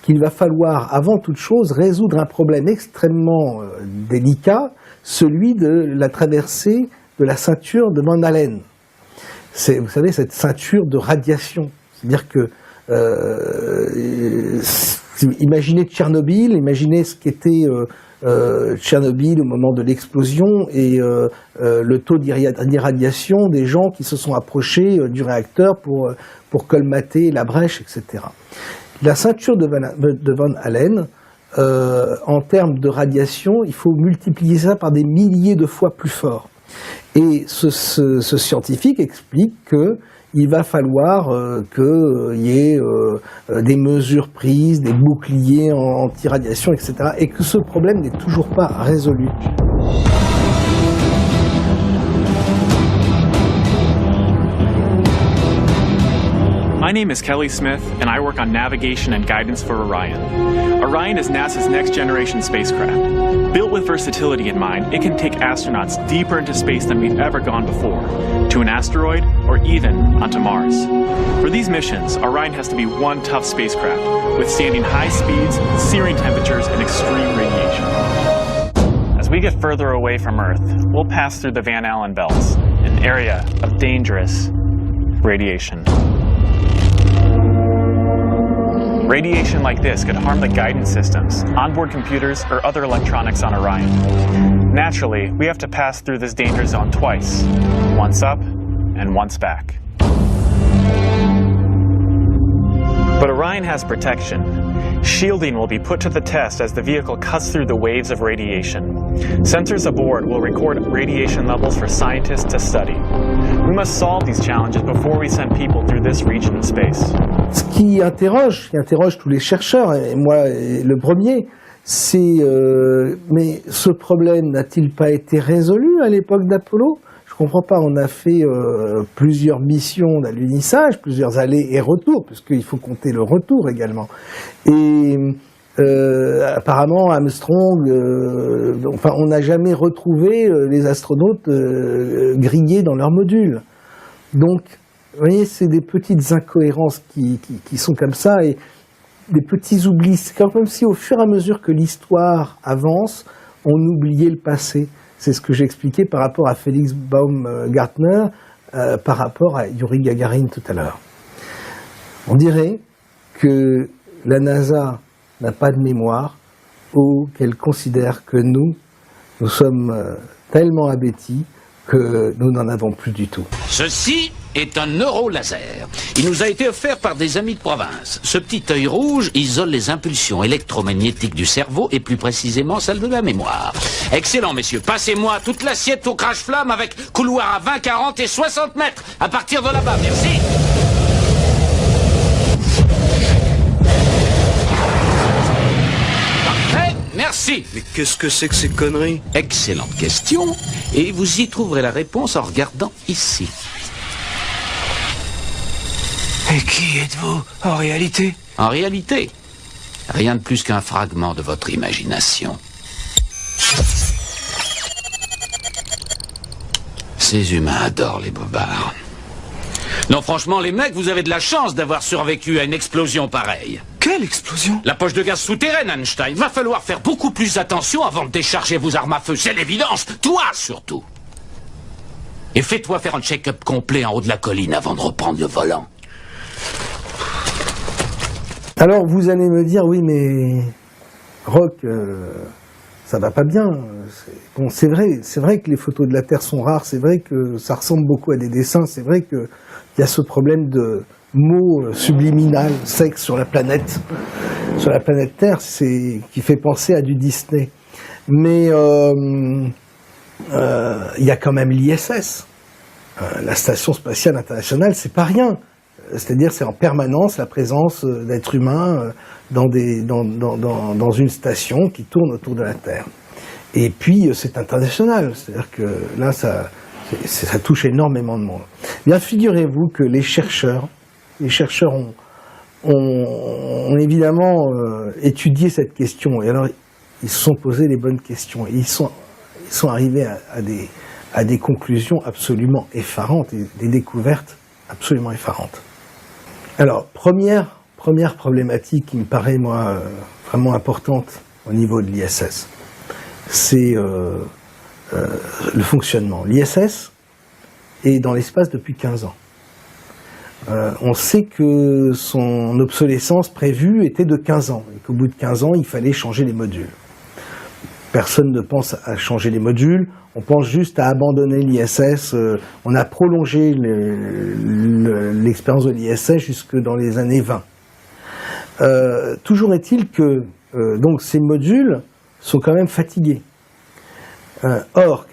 qu'il va falloir, avant toute chose, résoudre un problème extrêmement délicat, celui de la traversée de la ceinture de Van Allen. C'est, vous savez, cette ceinture de radiation. C'est-à-dire que, imaginez Tchernobyl, imaginez ce qu'était Tchernobyl au moment de l'explosion et le taux d'irradiation des gens qui se sont approchés du réacteur pour colmater la brèche, etc. La ceinture de Van Allen, en termes de radiation, il faut multiplier ça par des milliers de fois plus fort. Et ce scientifique explique qu'il va falloir qu'il y ait des mesures prises, des boucliers anti-radiation, etc. Et que ce problème n'est toujours pas résolu. My name is Kelly Smith, and I work on navigation and guidance for Orion. Orion is NASA's next-generation spacecraft. Built with versatility in mind, it can take astronauts deeper into space than we've ever gone before, to an asteroid or even onto Mars. For these missions, Orion has to be one tough spacecraft, withstanding high speeds, searing temperatures, and extreme radiation. As we get further away from Earth, we'll pass through the Van Allen belts, an area of dangerous radiation. Radiation like this could harm the guidance systems, onboard computers, or other electronics on Orion. Naturally, we have to pass through this danger zone twice, once up and once back. But Orion has protection. Shielding will be put to the test as the vehicle cuts through the waves of radiation. Sensors aboard will record radiation levels for scientists to study. We must solve these challenges before we send people through this region of space. Ce qui interroge tous les chercheurs, et moi le premier, c'est mais ce problème n'a-t-il pas été résolu à l'époque d'Apollo ? Je comprends pas, on a fait plusieurs missions d'alunissage, plusieurs allers et retours, puisqu'il faut compter le retour également. Et apparemment, Armstrong, on n'a jamais retrouvé les astronautes grillés dans leur module. Donc, vous voyez, c'est des petites incohérences qui sont comme ça, et des petits oublis. C'est comme si au fur et à mesure que l'histoire avance, on oubliait le passé. C'est ce que j'expliquais par rapport à Félix Baumgartner, par rapport à Yuri Gagarin tout à l'heure. On dirait que la NASA n'a pas de mémoire ou qu'elle considère que nous sommes tellement abétis que nous n'en avons plus du tout. Ceci est un neurolaser. Il nous a été offert par des amis de province. Ce petit œil rouge isole les impulsions électromagnétiques du cerveau et plus précisément celles de la mémoire. Excellent, messieurs. Passez-moi toute l'assiette au crash-flamme avec couloir à 20, 40 et 60 mètres à partir de là-bas. Merci. Parfait. Merci. Mais qu'est-ce que c'est que ces conneries? Excellente question. Et vous y trouverez la réponse en regardant ici. Et qui êtes-vous, en réalité? En réalité, rien de plus qu'un fragment de votre imagination. Ces humains adorent les bobards. Non, franchement, les mecs, vous avez de la chance d'avoir survécu à une explosion pareille. Quelle explosion? La poche de gaz souterraine, Einstein. Va falloir faire beaucoup plus attention avant de décharger vos armes à feu. C'est l'évidence. Toi, surtout. Et fais-toi faire un check-up complet en haut de la colline avant de reprendre le volant. Alors, vous allez me dire, oui, mais Rock, ça va pas bien. Bon, c'est vrai que les photos de la Terre sont rares, c'est vrai que ça ressemble beaucoup à des dessins, c'est vrai qu'il y a ce problème de mots subliminal, sexe sur la planète Terre, qui fait penser à du Disney. Mais il y a quand même l'ISS. La Station Spatiale Internationale, c'est pas rien. C'est-à-dire, c'est en permanence la présence d'êtres humains dans une station qui tourne autour de la Terre. Et puis, c'est international. C'est-à-dire que là, ça touche énormément de monde. Bien, figurez-vous que les chercheurs ont évidemment étudié cette question. Et alors, ils se sont posés les bonnes questions. Et ils sont arrivés à des conclusions absolument effarantes, et des découvertes absolument effarantes. Alors, première problématique qui me paraît, moi, vraiment importante au niveau de l'ISS, c'est le fonctionnement. L'ISS est dans l'espace depuis 15 ans. On sait que son obsolescence prévue était de 15 ans, et qu'au bout de 15 ans, il fallait changer les modules. Personne ne pense à changer les modules, on pense juste à abandonner l'ISS. On a prolongé l'expérience de l'ISS jusque dans les années 20. Toujours est-il que donc ces modules sont quand même fatigués. Or,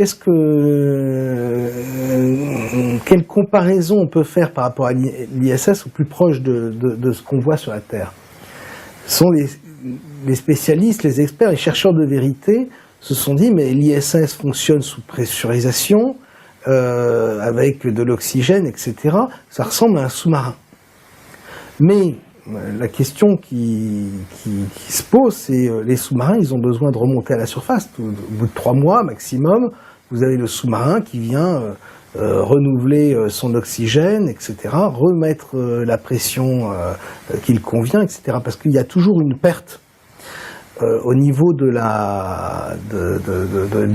quelle comparaison on peut faire par rapport à l'ISS au plus proche de ce qu'on voit sur la Terre? Ce sont les spécialistes, les experts, les chercheurs de vérité se sont dit, mais l'ISS fonctionne sous pressurisation, avec de l'oxygène, etc. Ça ressemble à un sous-marin. Mais la question qui se pose, c'est les sous-marins, ils ont besoin de remonter à la surface. Au bout de 3 mois maximum, vous avez le sous-marin qui vient renouveler son oxygène, etc., remettre la pression qu'il convient, etc., parce qu'il y a toujours une perte au niveau de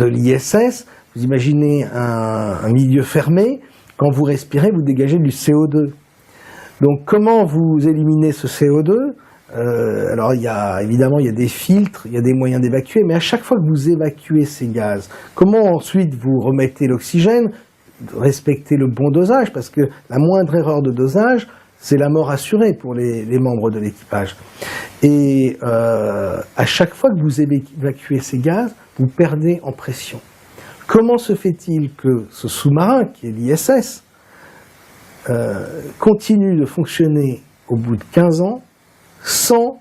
l'ISS. Vous imaginez un milieu fermé, quand vous respirez, vous dégagez du CO2. Donc comment vous éliminez ce CO2 ? Alors évidemment il y a des filtres, il y a des moyens d'évacuer, mais à chaque fois que vous évacuez ces gaz, comment ensuite vous remettez l'oxygène ? Respecter le bon dosage, parce que la moindre erreur de dosage c'est la mort assurée pour les membres de l'équipage. Et à chaque fois que vous évacuez ces gaz, vous perdez en pression. Comment se fait-il que ce sous-marin, qui est l'ISS, continue de fonctionner au bout de 15 ans sans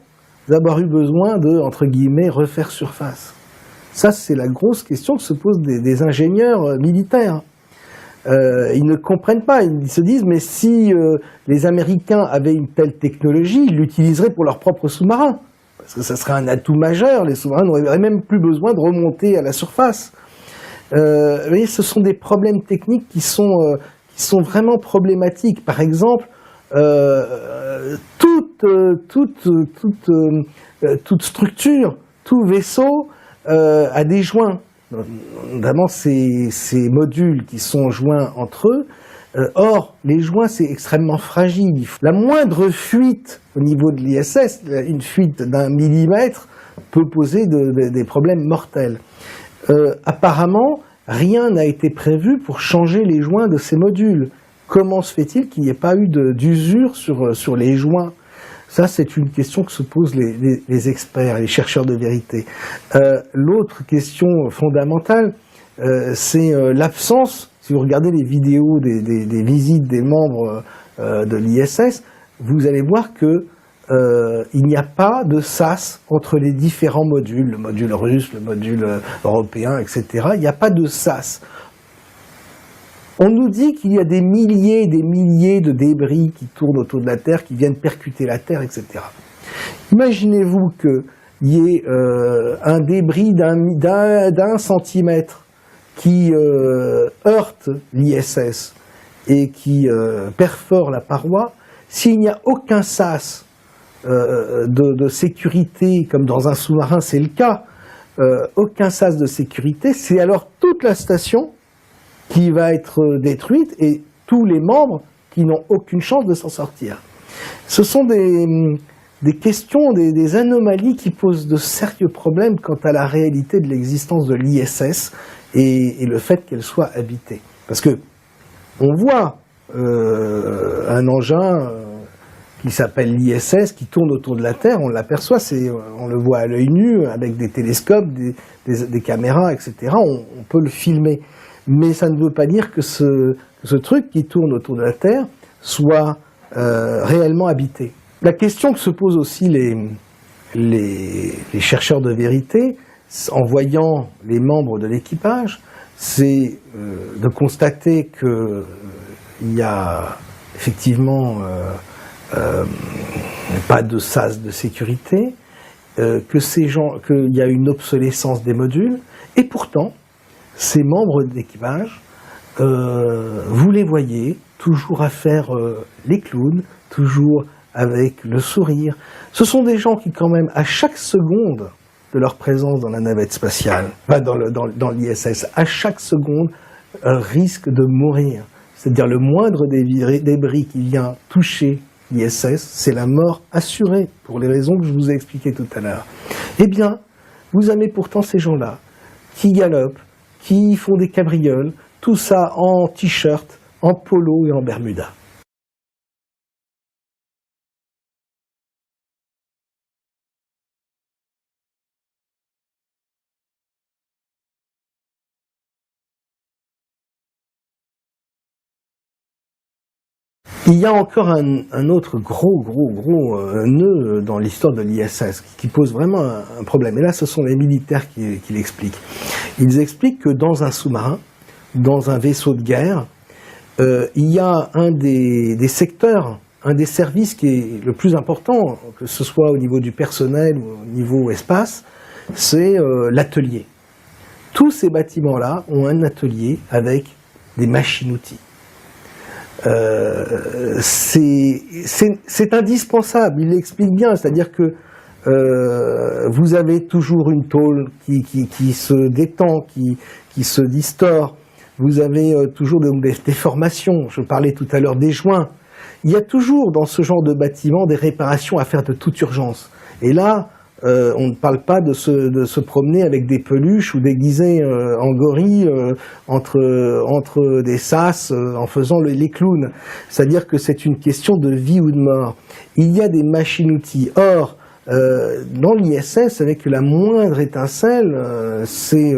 avoir eu besoin de, entre guillemets, refaire surface? Ça, c'est la grosse question que se posent des ingénieurs militaires. Ils ne comprennent pas, ils se disent, mais si les Américains avaient une telle technologie, ils l'utiliseraient pour leur propre sous-marin. Parce que ça serait un atout majeur, les sous-marins n'auraient même plus besoin de remonter à la surface. Vous voyez, ce sont des problèmes techniques qui sont vraiment problématiques. Par exemple, toute structure, tout vaisseau a des joints, notamment ces modules qui sont joints entre eux. Or, les joints, c'est extrêmement fragile. La moindre fuite au niveau de l'ISS, une fuite d'1 millimètre, peut poser des problèmes mortels. Apparemment, rien n'a été prévu pour changer les joints de ces modules. Comment se fait-il qu'il n'y ait pas eu d'usure sur les joints? Ça, c'est une question que se posent les experts, les chercheurs de vérité. L'autre question fondamentale, c'est l'absence. Si vous regardez les vidéos des visites des membres de l'ISS, vous allez voir que il n'y a pas de sas entre les différents modules, le module russe, le module européen, etc. Il n'y a pas de sas. On nous dit qu'il y a des milliers et des milliers de débris qui tournent autour de la Terre, qui viennent percuter la Terre, etc. Imaginez-vous qu'il y ait un débris d'un centimètre qui heurte l'ISS et qui perfore la paroi. S'il n'y a aucun sas de sécurité, comme dans un sous-marin c'est le cas, aucun sas de sécurité, c'est alors toute la station qui va être détruite et tous les membres qui n'ont aucune chance de s'en sortir. Ce sont des questions, des anomalies qui posent de sérieux problèmes quant à la réalité de l'existence de l'ISS et le fait qu'elle soit habitée. Parce que on voit un engin qui s'appelle l'ISS qui tourne autour de la Terre, on l'aperçoit, on le voit à l'œil nu avec des télescopes, des caméras, etc. On peut le filmer. Mais ça ne veut pas dire que ce truc qui tourne autour de la Terre soit réellement habité. La question que se posent aussi les chercheurs de vérité, en voyant les membres de l'équipage, c'est de constater qu'il y a effectivement pas de sas de sécurité, qu'il y a une obsolescence des modules, et pourtant, ces membres d'équipage, vous les voyez toujours à faire les clowns, toujours avec le sourire. Ce sont des gens qui, quand même, à chaque seconde de leur présence dans la navette spatiale, dans l'ISS, à chaque seconde, risquent de mourir. C'est-à-dire le moindre débris qui vient toucher l'ISS, c'est la mort assurée, pour les raisons que je vous ai expliquées tout à l'heure. Eh bien, vous avez pourtant ces gens-là qui galopent, qui font des cabrioles, tout ça en t-shirt, en polo et en bermuda. Il y a encore un autre gros nœud dans l'histoire de l'ISS qui pose vraiment un problème. Et là, ce sont les militaires qui l'expliquent. Ils expliquent que dans un sous-marin, dans un vaisseau de guerre, il y a un des secteurs, un des services qui est le plus important, que ce soit au niveau du personnel ou au niveau espace, c'est l'atelier. Tous ces bâtiments-là ont un atelier avec des machines-outils. C'est indispensable, il l'explique bien, c'est-à-dire que vous avez toujours une tôle qui se détend, qui se distord, vous avez toujours des déformations, je parlais tout à l'heure des joints. Il y a toujours dans ce genre de bâtiment des réparations à faire de toute urgence. Et là, on ne parle pas de se promener avec des peluches ou déguisés en gorille entre des sas en faisant les clowns. C'est-à-dire que c'est une question de vie ou de mort. Il y a des machines-outils. Or, dans l'ISS, avec la moindre étincelle, c'est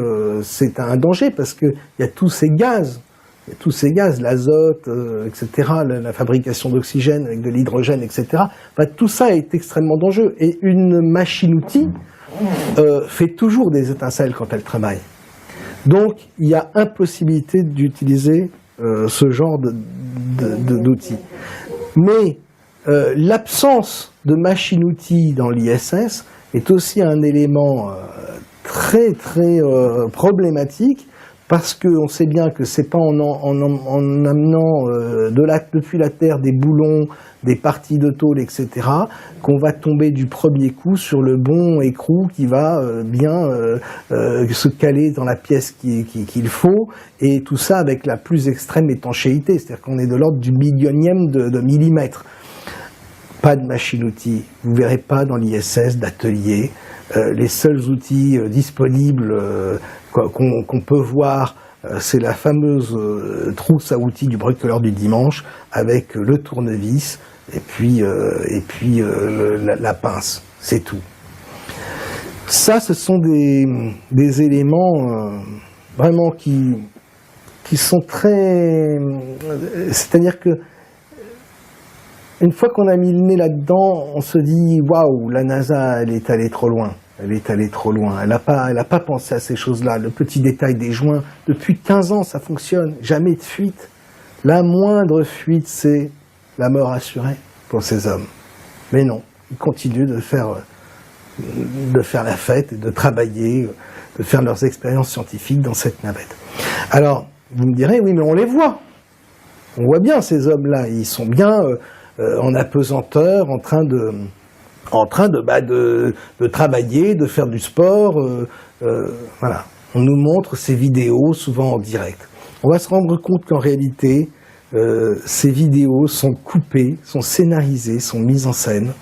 un danger parce qu'il y a tous ces gaz. Il y a tous ces gaz, l'azote, etc., la fabrication d'oxygène avec de l'hydrogène, etc. Enfin, tout ça est extrêmement dangereux. Et une machine-outil fait toujours des étincelles quand elle travaille. Donc, il y a impossibilité d'utiliser ce genre d'outils. Mais l'absence de machine-outil dans l'ISS est aussi un élément très problématique, parce qu'on sait bien que c'est pas en amenant depuis la Terre des boulons, des parties de tôle, etc., qu'on va tomber du premier coup sur le bon écrou qui va bien se caler dans la pièce qu'il faut, et tout ça avec la plus extrême étanchéité, c'est-à-dire qu'on est de l'ordre du millionième de millimètre. Pas de machine-outil, vous ne verrez pas dans l'ISS d'atelier. Les seuls outils disponibles qu'on peut voir, c'est la fameuse trousse à outils du bricoleur du dimanche avec le tournevis et puis la pince, c'est tout. Ça, ce sont des éléments vraiment qui sont très... C'est-à-dire que une fois qu'on a mis le nez là-dedans, on se dit « Waouh, la NASA, elle est allée trop loin. Elle est allée trop loin. Elle n'a pas pensé à ces choses-là. Le petit détail des joints, depuis 15 ans, ça fonctionne. Jamais de fuite. La moindre fuite, c'est la mort assurée pour ces hommes. Mais non, ils continuent de faire la fête, et de travailler, de faire leurs expériences scientifiques dans cette navette. Alors, vous me direz, oui, mais on les voit. On voit bien ces hommes-là. Ils sont bien... en apesanteur, en train de travailler, de faire du sport. Voilà. On nous montre ces vidéos, souvent en direct. On va se rendre compte qu'en réalité, ces vidéos sont coupées, sont scénarisées, sont mises en scène.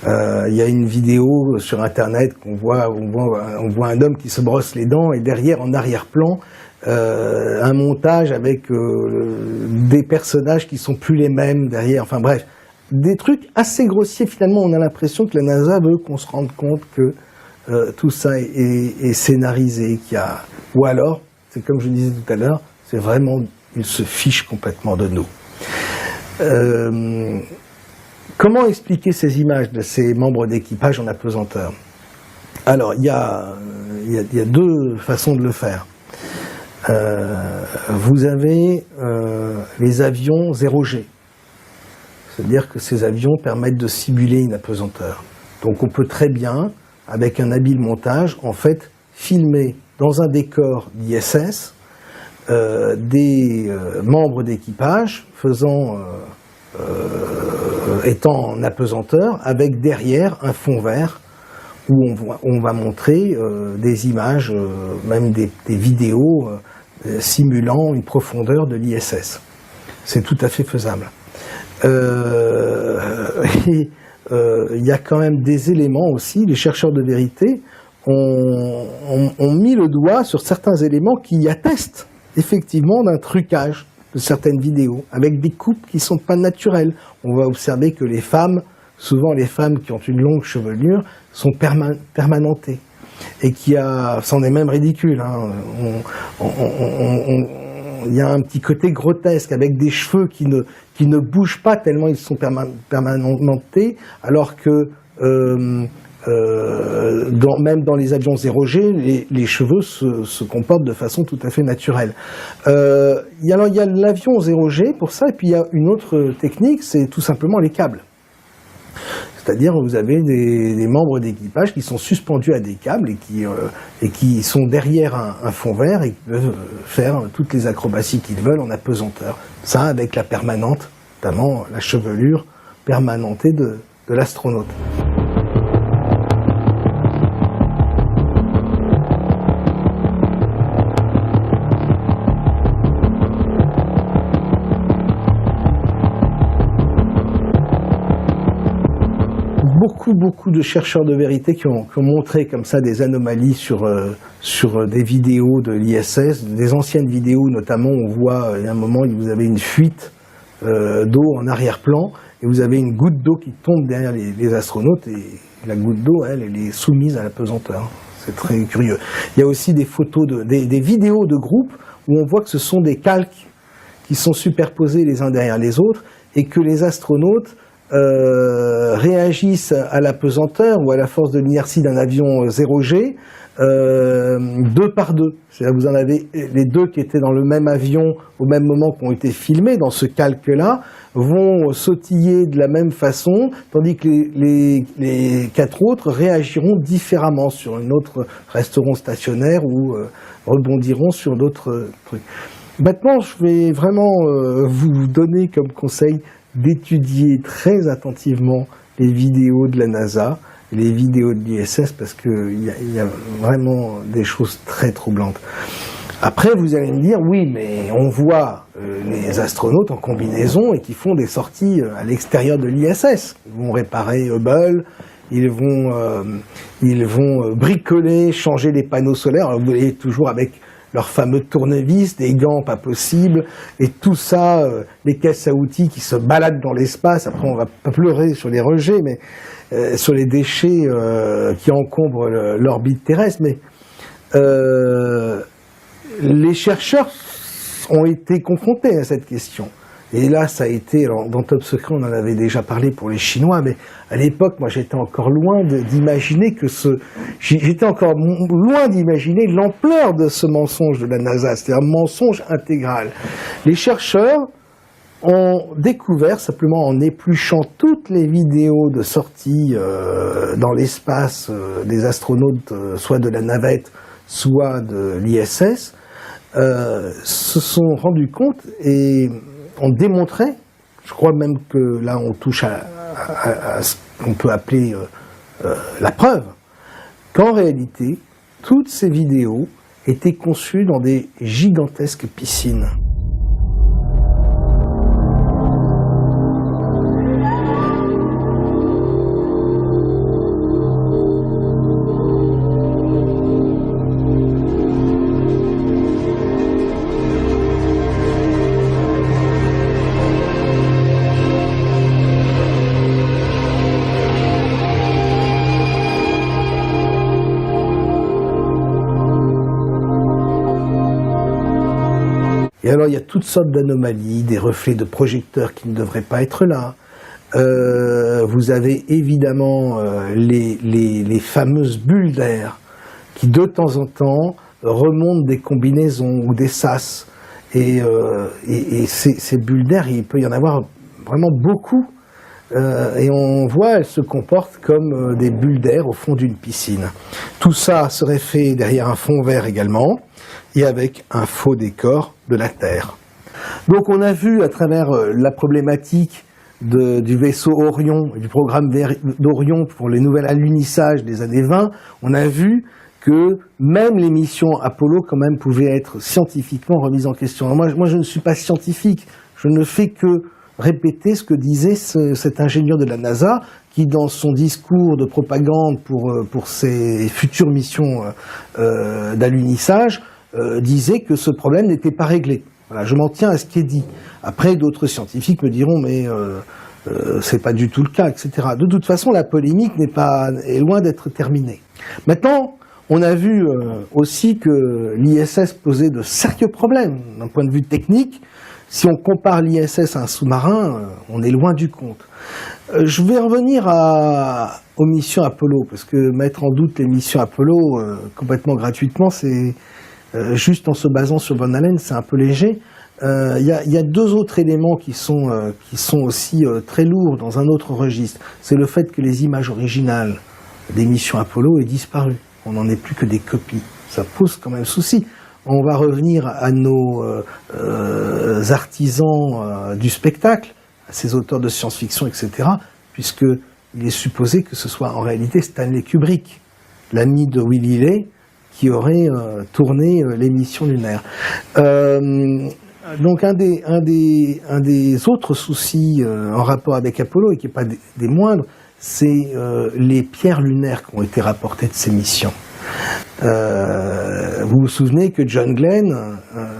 Il y a une vidéo sur Internet qu'on voit, on voit un homme qui se brosse les dents, et derrière, en arrière-plan, un montage avec des personnages qui sont plus les mêmes derrière. Enfin bref, des trucs assez grossiers. Finalement, on a l'impression que la NASA veut qu'on se rende compte que tout ça est scénarisé, ou alors, c'est comme je disais tout à l'heure, c'est vraiment, ils se fichent complètement de nous. Comment expliquer ces images de ces membres d'équipage en apesanteur? Alors, il y a deux façons de le faire. Vous avez les avions 0G. C'est-à-dire que ces avions permettent de simuler une apesanteur. Donc on peut très bien, avec un habile montage, en fait, filmer dans un décor d'ISS des membres d'équipage étant en apesanteur, avec derrière un fond vert où on va montrer des images, même des vidéos simulant une profondeur de l'ISS. C'est tout à fait faisable. Il y a quand même des éléments aussi, les chercheurs de vérité ont mis le doigt sur certains éléments qui attestent effectivement d'un trucage de certaines vidéos, avec des coupes qui ne sont pas naturelles. On va observer que les femmes, souvent les femmes qui ont une longue chevelure, sont permanentées. Et c'en est même ridicule, hein. Il y a un petit côté grotesque, avec des cheveux qui ne bougent pas tellement ils sont permanentés, alors que même dans les avions 0G, les cheveux se comportent de façon tout à fait naturelle. Il y a l'avion 0G pour ça, et puis il y a une autre technique, c'est tout simplement les câbles. C'est-à-dire vous avez des membres d'équipage qui sont suspendus à des câbles et qui sont derrière un fond vert et qui peuvent faire toutes les acrobaties qu'ils veulent en apesanteur. Ça avec la permanente, notamment la chevelure permanentée de l'astronaute. beaucoup de chercheurs de vérité qui ont montré comme ça des anomalies sur des vidéos de l'ISS, des anciennes vidéos notamment. On voit à un moment où vous avez une fuite d'eau en arrière-plan et vous avez une goutte d'eau qui tombe derrière les astronautes et la goutte d'eau, elle est soumise à la pesanteur. C'est très curieux. Il y a aussi des photos, des vidéos de groupe où on voit que ce sont des calques qui sont superposés les uns derrière les autres et que les astronautes réagissent à la pesanteur ou à la force de l'inertie d'un avion 0G deux par deux. C'est-à-dire que vous en avez les deux qui étaient dans le même avion au même moment, qui ont été filmés dans ce calque-là, vont sautiller de la même façon, tandis que les quatre autres réagiront différemment sur une autre, resteront stationnaires ou rebondiront sur d'autres trucs. Maintenant, je vais vraiment vous donner comme conseil d'étudier très attentivement les vidéos de la NASA, les vidéos de l'ISS, parce qu'il y a vraiment des choses très troublantes. Après, vous allez me dire, oui, mais on voit les astronautes en combinaison et qui font des sorties à l'extérieur de l'ISS. Ils vont réparer Hubble, ils vont bricoler, changer les panneaux solaires. Alors, vous voyez, toujours avec leurs fameux tournevis, des gants pas possibles, et tout ça, les caisses à outils qui se baladent dans l'espace. Après, on va pas pleurer sur les rejets, mais sur les déchets qui encombrent l'orbite terrestre. Mais les chercheurs ont été confrontés à cette question. Et là, ça a été, alors, dans Top Secret, on en avait déjà parlé pour les Chinois, mais à l'époque, moi, j'étais encore loin d'imaginer j'étais encore loin d'imaginer l'ampleur de ce mensonge de la NASA. C'était un mensonge intégral. Les chercheurs ont découvert, simplement en épluchant toutes les vidéos de sortie dans l'espace des astronautes, soit de la navette, soit de l'ISS, se sont rendus compte et ont démontré, je crois même que là on touche à ce qu'on peut appeler la preuve, qu'en réalité, toutes ces vidéos étaient conçues dans des gigantesques piscines. Et alors, il y a toutes sortes d'anomalies, des reflets de projecteurs qui ne devraient pas être là. Vous avez évidemment les fameuses bulles d'air qui, de temps en temps, remontent des combinaisons ou des sas. Et ces bulles d'air, il peut y en avoir vraiment beaucoup. Et on voit, elles se comportent comme des bulles d'air au fond d'une piscine. Tout ça serait fait derrière un fond vert également, et avec un faux décor de la Terre. Donc on a vu à travers la problématique du vaisseau Orion, du programme d'Orion pour les nouvelles alunissage des années 20, on a vu que même les missions Apollo quand même pouvaient être scientifiquement remises en question. Alors moi je ne suis pas scientifique, je ne fais que répéter ce que disait cet ingénieur de la NASA qui, dans son discours de propagande pour ses futures missions d'alunissage, disait que ce problème n'était pas réglé. Voilà, je m'en tiens à ce qui est dit. Après, d'autres scientifiques me diront, mais c'est pas du tout le cas, etc. De toute façon, la polémique est loin d'être terminée. Maintenant, on a vu aussi que l'ISS posait de sérieux problèmes d'un point de vue technique. Si on compare l'ISS à un sous-marin, on est loin du compte. Je vais revenir aux missions Apollo, parce que mettre en doute les missions Apollo complètement gratuitement, c'est juste en se basant sur Van Allen, c'est un peu léger. Il y a deux autres éléments qui sont aussi très lourds dans un autre registre. C'est le fait que les images originales des missions Apollo aient disparu. On n'en est plus que des copies. Ça pose quand même souci. On va revenir à nos artisans du spectacle, à ces auteurs de science-fiction, etc., puisqu'il est supposé que ce soit en réalité Stanley Kubrick, l'ami de Willy Ley, qui aurait tourné les missions lunaires. Donc un des autres soucis en rapport avec Apollo, et qui n'est pas des moindres, c'est les pierres lunaires qui ont été rapportées de ces missions. Vous vous souvenez que John Glenn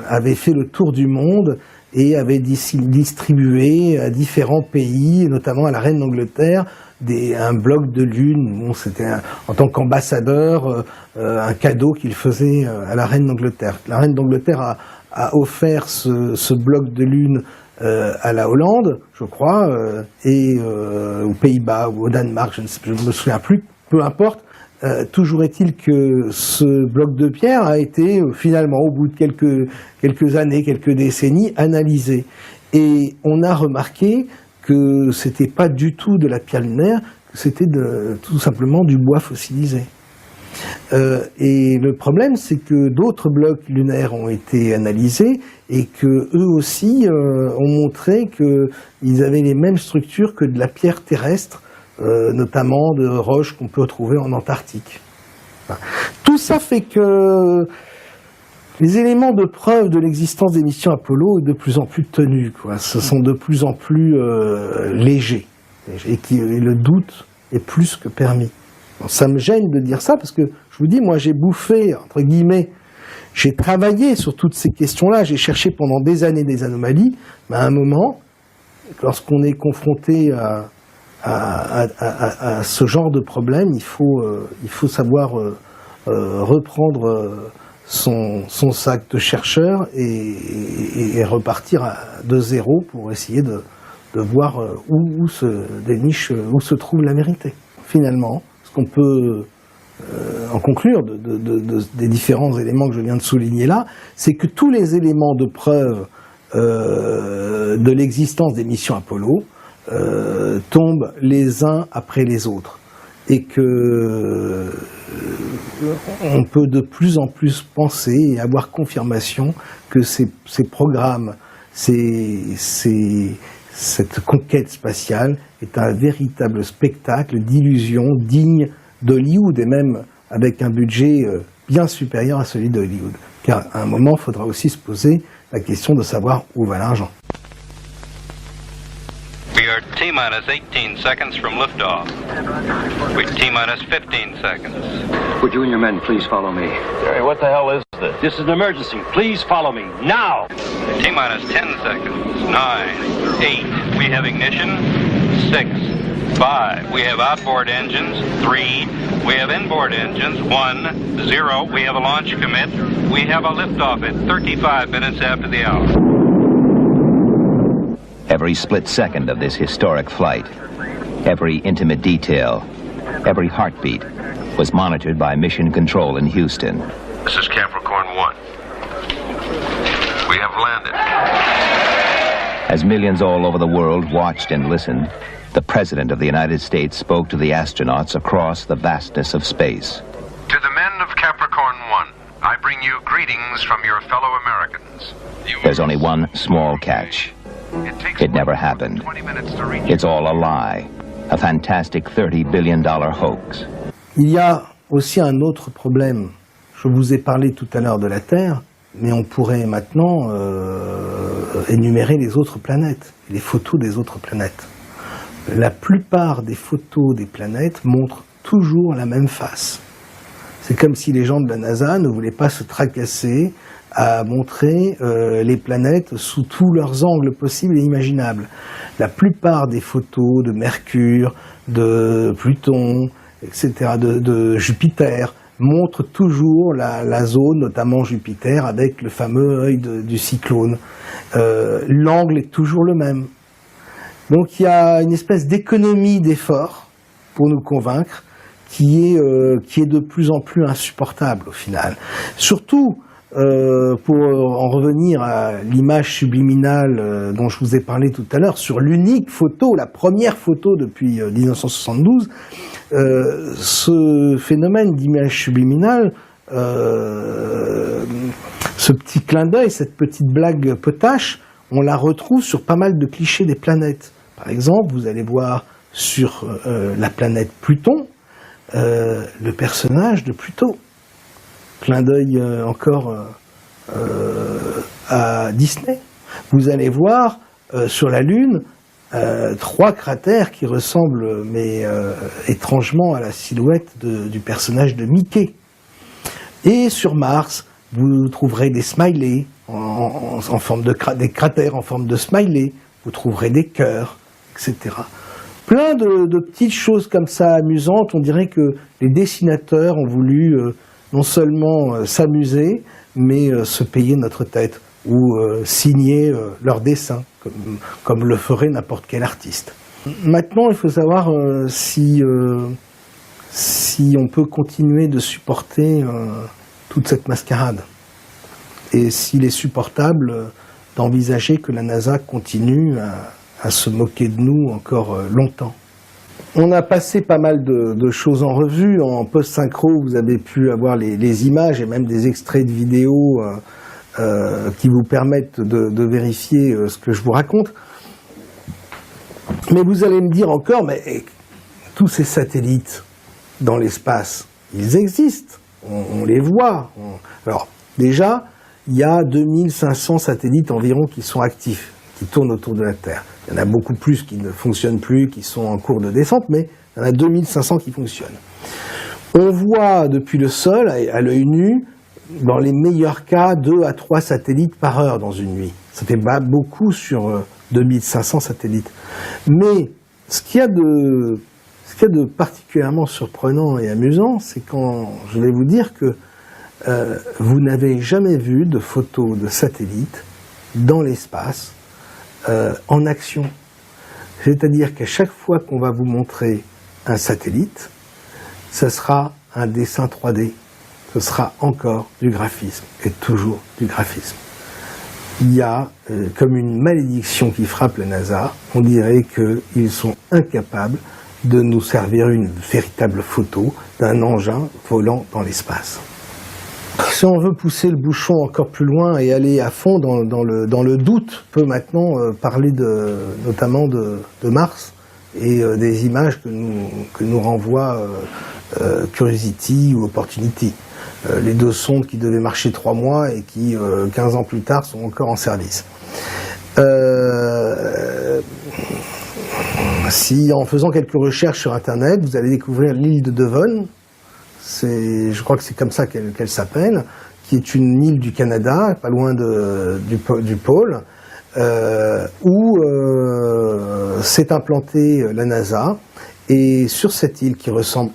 avait fait le tour du monde et avait distribué à différents pays, notamment à la reine d'Angleterre, un bloc de lune. Bon, c'était en tant qu'ambassadeur un cadeau qu'il faisait à la reine d'Angleterre. La reine d'Angleterre a offert ce bloc de lune à la Hollande, je crois, et aux Pays-Bas ou au Danemark, je ne me souviens plus, peu importe. Toujours est-il que ce bloc de pierre a été finalement, au bout de quelques années, quelques décennies, analysé. Et on a remarqué que c'était pas du tout de la pierre lunaire, que c'était tout simplement du bois fossilisé. Et le problème, c'est que d'autres blocs lunaires ont été analysés et que eux aussi ont montré qu'ils avaient les mêmes structures que de la pierre terrestre, notamment de roches qu'on peut trouver en Antarctique. Tout ça fait que les éléments de preuve de l'existence des missions Apollo est de plus en plus tenus, quoi. Ce sont de plus en plus légers, et le doute est plus que permis. Bon, ça me gêne de dire ça parce que, je vous dis, moi j'ai bouffé, entre guillemets, j'ai travaillé sur toutes ces questions-là, j'ai cherché pendant des années des anomalies, mais à un moment, lorsqu'on est confronté à ce genre de problème, il faut savoir reprendre son sac de chercheur et repartir de zéro pour essayer de voir où se trouve la vérité. Finalement, ce qu'on peut en conclure des différents éléments que je viens de souligner là, c'est que tous les éléments de preuve de l'existence des missions Apollo tombent les uns après les autres, et que on peut de plus en plus penser et avoir confirmation que ces programmes, cette conquête spatiale est un véritable spectacle d'illusion digne d'Hollywood, et même avec un budget bien supérieur à celui de Hollywood. Car à un moment, il faudra aussi se poser la question de savoir où va l'argent. We are T-minus 18 seconds from liftoff. We're T-minus 15 seconds. Would you and your men please follow me? Hey, what the hell is this? This is an emergency. Please follow me, now! T-minus 10 seconds. 9, 8. We have ignition. 6, 5. We have outboard engines. 3. We have inboard engines. 1, 0. We have a launch commit. We have a liftoff at 35 minutes after the hour. Every split second of this historic flight, every intimate detail, every heartbeat was monitored by Mission Control in Houston. This is Capricorn 1. We have landed. As millions all over the world watched and listened, the President of the United States spoke to the astronauts across the vastness of space. To the men of Capricorn 1, I bring you greetings from your fellow Americans. There's only one small catch. It never happened. It's all a lie, a fantastic $30 billion hoax. Il y a aussi un autre problème. Je vous ai parlé tout à l'heure de la Terre, mais on pourrait maintenant énumérer les autres planètes, les photos des autres planètes. La plupart des photos des planètes montrent toujours la même face. C'est comme si les gens de la NASA ne voulaient pas se tracasser à montrer les planètes sous tous leurs angles possibles et imaginables. La plupart des photos de Mercure, de Pluton, etc., de Jupiter, montrent toujours la zone, notamment Jupiter, avec le fameux œil du cyclone. L'angle est toujours le même. Donc il y a une espèce d'économie d'effort pour nous convaincre qui est de plus en plus insupportable au final. Surtout, pour en revenir à l'image subliminale dont je vous ai parlé tout à l'heure, sur l'unique photo, la première photo depuis 1972, ce phénomène d'image subliminale, ce petit clin d'œil, cette petite blague potache, on la retrouve sur pas mal de clichés des planètes. Par exemple, vous allez voir sur la planète Pluton, le personnage de Pluto. Clin d'œil encore à Disney. Vous allez voir sur la Lune 3 cratères qui ressemblent, mais étrangement, à la silhouette du personnage de Mickey. Et sur Mars, vous trouverez des smileys en forme des cratères en forme de smiley. Vous trouverez des cœurs, etc. Plein de petites choses comme ça amusantes. On dirait que les dessinateurs ont voulu non seulement s'amuser, mais se payer notre tête ou signer leurs dessins, comme le ferait n'importe quel artiste. Maintenant, il faut savoir si on peut continuer de supporter toute cette mascarade. Et s'il est supportable d'envisager que la NASA continue à se moquer de nous encore longtemps. On a passé pas mal de choses en revue. En post-synchro, vous avez pu avoir les images et même des extraits de vidéos qui vous permettent de vérifier ce que je vous raconte. Mais vous allez me dire encore, mais tous ces satellites dans l'espace, ils existent, on les voit. Alors déjà, il y a 2500 satellites environ qui sont actifs, qui tournent autour de la Terre. Il y en a beaucoup plus qui ne fonctionnent plus, qui sont en cours de descente, mais il y en a 2500 qui fonctionnent. On voit depuis le sol, à l'œil nu, dans les meilleurs cas, 2 à 3 satellites par heure dans une nuit. Ça fait pas beaucoup sur 2500 satellites. Mais ce qu'il y a de particulièrement surprenant et amusant, c'est quand je vais vous dire que vous n'avez jamais vu de photos de satellites dans l'espace en action. C'est-à-dire qu'à chaque fois qu'on va vous montrer un satellite, ce sera un dessin 3D. Ce sera encore du graphisme, et toujours du graphisme. Il y a comme une malédiction qui frappe la NASA. On dirait qu'ils sont incapables de nous servir une véritable photo d'un engin volant dans l'espace. Si on veut pousser le bouchon encore plus loin et aller à fond dans le doute, on peut maintenant parler notamment de Mars et des images que nous renvoie Curiosity ou Opportunity. Les 2 sondes qui devaient marcher 3 mois et qui, 15 ans plus tard, sont encore en service. Si, en faisant quelques recherches sur Internet, vous allez découvrir l'île de Devon, je crois que c'est comme ça qu'elle s'appelle, qui est une île du Canada, pas loin du pôle, où s'est implantée la NASA. Et sur cette île qui ressemble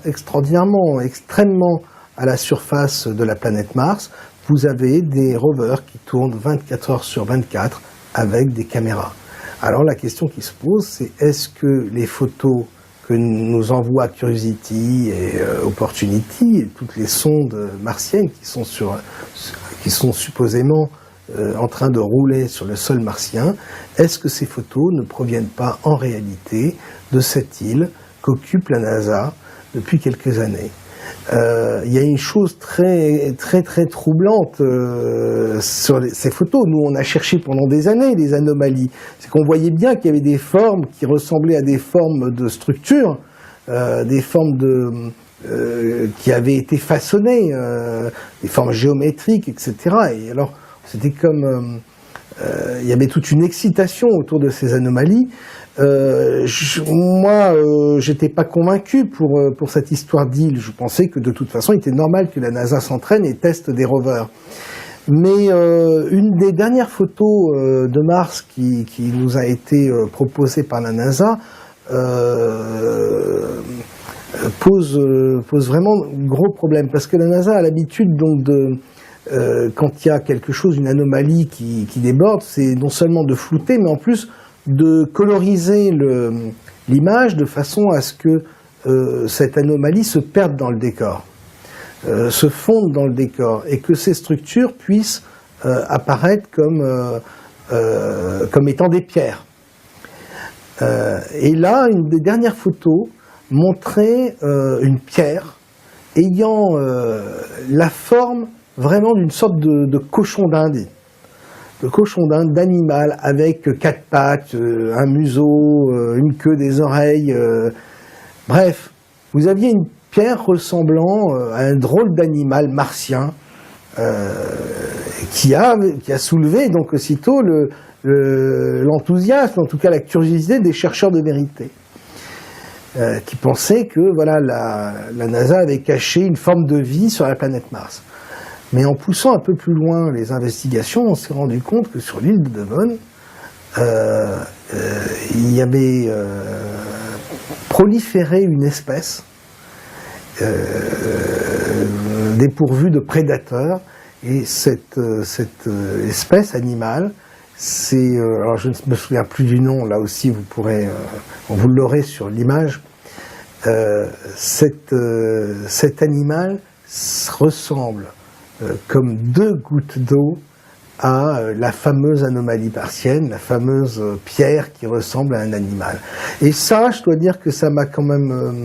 extraordinairement, extrêmement à la surface de la planète Mars, vous avez des rovers qui tournent 24 heures sur 24 avec des caméras. Alors la question qui se pose, c'est est-ce que les photos que nous envoie Curiosity et Opportunity, et toutes les sondes martiennes qui sont supposément en train de rouler sur le sol martien, est-ce que ces photos ne proviennent pas en réalité de cette île qu'occupe la NASA depuis quelques années? Il y a une chose très troublante sur ces photos. Nous, on a cherché pendant des années des anomalies. C'est qu'on voyait bien qu'il y avait des formes qui ressemblaient à des formes de structures, des formes qui avaient été façonnées, des formes géométriques, etc. Et alors, c'était comme... il y avait toute une excitation autour de ces anomalies. Moi, j'étais pas convaincu pour cette histoire d'île. Je pensais que de toute façon, il était normal que la NASA s'entraîne et teste des rovers. Mais une des dernières photos de Mars qui nous a été proposée par la NASA pose vraiment gros problème, parce que la NASA a l'habitude donc quand il y a quelque chose, une anomalie qui déborde, c'est non seulement de flouter, mais en plus de coloriser l'image de façon à ce que cette anomalie se perde dans le décor, se fonde dans le décor, et que ces structures puissent apparaître comme étant des pierres. Et là, une des dernières photos montrait une pierre ayant la forme vraiment d'une sorte de cochon d'Inde. Le cochon d'Inde, d'animal, avec 4 pattes, un museau, une queue, des oreilles. Bref, vous aviez une pierre ressemblant à un drôle d'animal martien qui a soulevé donc aussitôt l'enthousiasme, en tout cas la curiosité des chercheurs de vérité, qui pensaient que voilà, la NASA avait caché une forme de vie sur la planète Mars. Mais en poussant un peu plus loin les investigations, on s'est rendu compte que sur l'île de Devon, il y avait proliféré une espèce dépourvue de prédateurs, et cette espèce animale, c'est, alors je ne me souviens plus du nom, là aussi vous pourrez, vous l'aurez sur l'image, cet animal ressemble comme 2 gouttes d'eau à la fameuse anomalie martienne, la fameuse pierre qui ressemble à un animal. Et ça, je dois dire que ça m'a quand même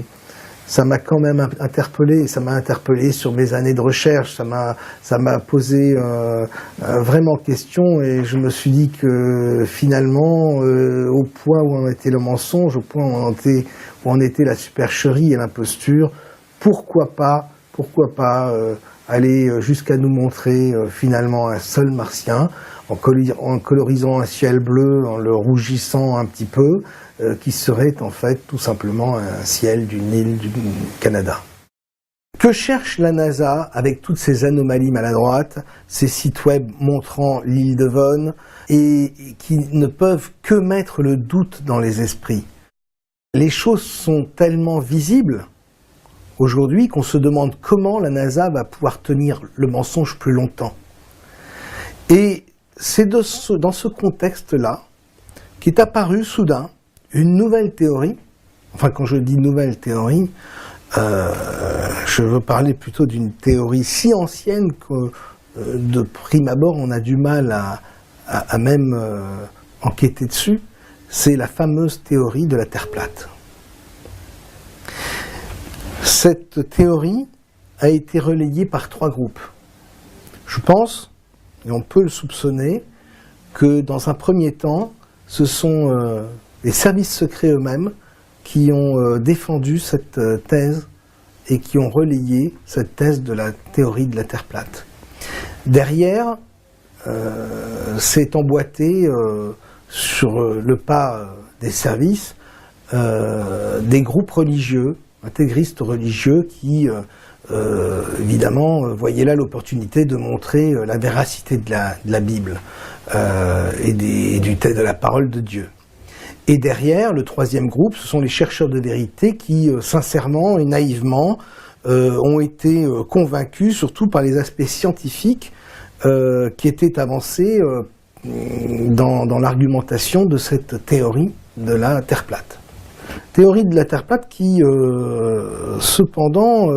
interpellé, ça m'a interpellé sur mes années de recherche, ça m'a posé vraiment question, et je me suis dit que finalement, au point où en était le mensonge, au point où en était la supercherie et l'imposture, pourquoi pas aller jusqu'à nous montrer finalement un sol martien, en colorisant un ciel bleu, en le rougissant un petit peu, qui serait en fait tout simplement un ciel d'une île du Canada. Que cherche la NASA avec toutes ces anomalies maladroites, ces sites web montrant l'île Devon, et qui ne peuvent que mettre le doute dans les esprits? Les choses sont tellement visibles aujourd'hui qu'on se demande comment la NASA va pouvoir tenir le mensonge plus longtemps. Et c'est dans ce contexte-là qu'est apparue soudain une nouvelle théorie. Enfin, quand je dis nouvelle théorie, je veux parler plutôt d'une théorie si ancienne que de prime abord on a du mal à même enquêter dessus. C'est la fameuse théorie de la Terre plate. Cette théorie a été relayée par 3 groupes. Je pense, et on peut le soupçonner, que dans un premier temps, ce sont les services secrets eux-mêmes qui ont défendu cette thèse et qui ont relayé cette thèse de la théorie de la Terre plate. Derrière, c'est emboîté sur le pas des services des groupes religieux, intégristes religieux qui, évidemment, voyaient là l'opportunité de montrer la véracité de la Bible et de la parole de Dieu. Et derrière, le 3e groupe, ce sont les chercheurs de vérité qui, sincèrement et naïvement, ont été convaincus, surtout par les aspects scientifiques qui étaient avancés dans l'argumentation de cette théorie de la Terre plate. Théorie de la Terre plate qui, cependant,